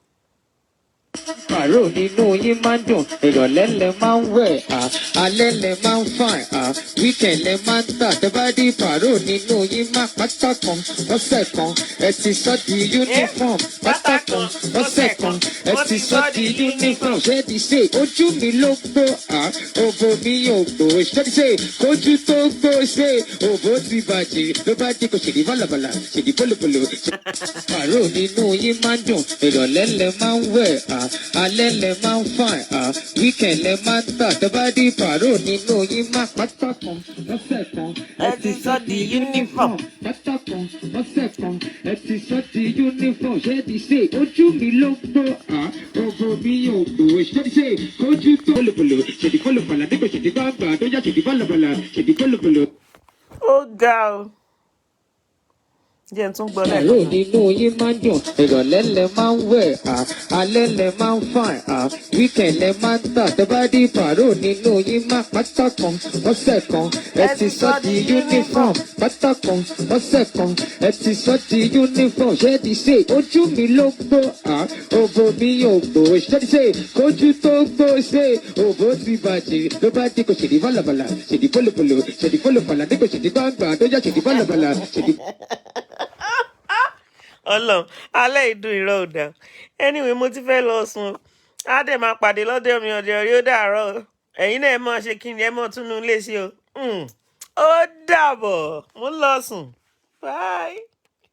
Pàrọ̀ nínú yín máa ń dùn, ìrọ̀lẹ́ lẹ máa ń wẹ̀, alẹ́ lẹ máa ń fàn, weekend lẹ máa ń tà. Tẹ́ bá dé pàrọ̀ nínú yín máa pátá kan lọ́sẹ̀ kan, ẹ ti sọ di uniform. Pátá kan lọ́sẹ̀ kan, ẹ ti sọ di uniform. Ṣé ti ṣe ojú mi ló gbó, òbò mi yóò gbó. Ṣé ti ṣe ojú tó gbó ṣe òbò ti bàjẹ́ ló bá dé kò ṣèdí bọ́lọ̀bọ̀lọ̀ ṣèdí bọ́lọ̀bọ̀lọ̀. Pàrọ̀ nínú yín máa ń dùn, ìrọ̀lẹ́ lẹ máa ń wẹ̀, alẹ́ lẹ máa ń fàn, weekend lẹ máa ń tà. Tẹ́ bá dé pàrọ̀ nínú yín máa pátá kan lọ́sẹ̀ kan, ẹ ti sọ di uniform. Pátá kan lọ́sẹ̀ kan, ẹ ti sọ di uniform. Ṣé ti ṣe ojú mi ló gbó, òbò mi yóò gbó. Ṣé ti ṣe ojú tó bọ́lọ̀bọ̀lọ̀ ṣèdí bọ́lọ̀bọ̀lọ̀ dípò ṣèdí gbàgbà tó yá ṣèdí bọ́lọ̀bọ̀lọ̀ ṣèdí bọ́lọ̀bọ̀lọ̀. ó ga o jẹ́ n tún gbọ́ lẹ́ẹ̀kan. Pàrọ̀ nínú yín máa ń dùn, ìrọ̀lẹ́ lẹ máa ń wẹ̀, alẹ́ lẹ máa ń fàn, weekend lẹ máa ń tà. Tẹ́ bá dé pàrọ̀ nínú yín máa pátá kan lọ́sẹ̀ kan, ẹ ti sọ di uniform. Pátá kan lọ́sẹ̀ kan, ẹ ti sọ di uniform. Ṣé ti ṣe ojú mi ló gbó, òbò mi yóò gbó. Ṣé ti ṣe ojú tó gbó ṣe òbò ti bàjẹ́ ló bá dé kò ṣèdí bọ́lọ̀bọ̀lọ̀ ṣèdí bọ́lọ̀bọ̀lọ̀ ṣèdí bọ́lọ̀bọ̀lọ̀ dípò ṣèdí gbàgbà tó yá ṣèdí bọ́lọ̀bọ̀lọ̀ ṣèdí. Ọlọ́run alẹ́ ìdùn ìrọ̀ òdà anyway mo ti fẹ́ lọ sùn á dẹ̀ máa pàdé lọ́dọ̀ mi ọ̀dẹ̀ rí ó dàárọ̀ ẹ̀yin náà ẹ mọ̀ ṣe kí ni ẹ mọ̀ túnú lé sí o ó dàbọ̀ mo ń lọ sùn bye.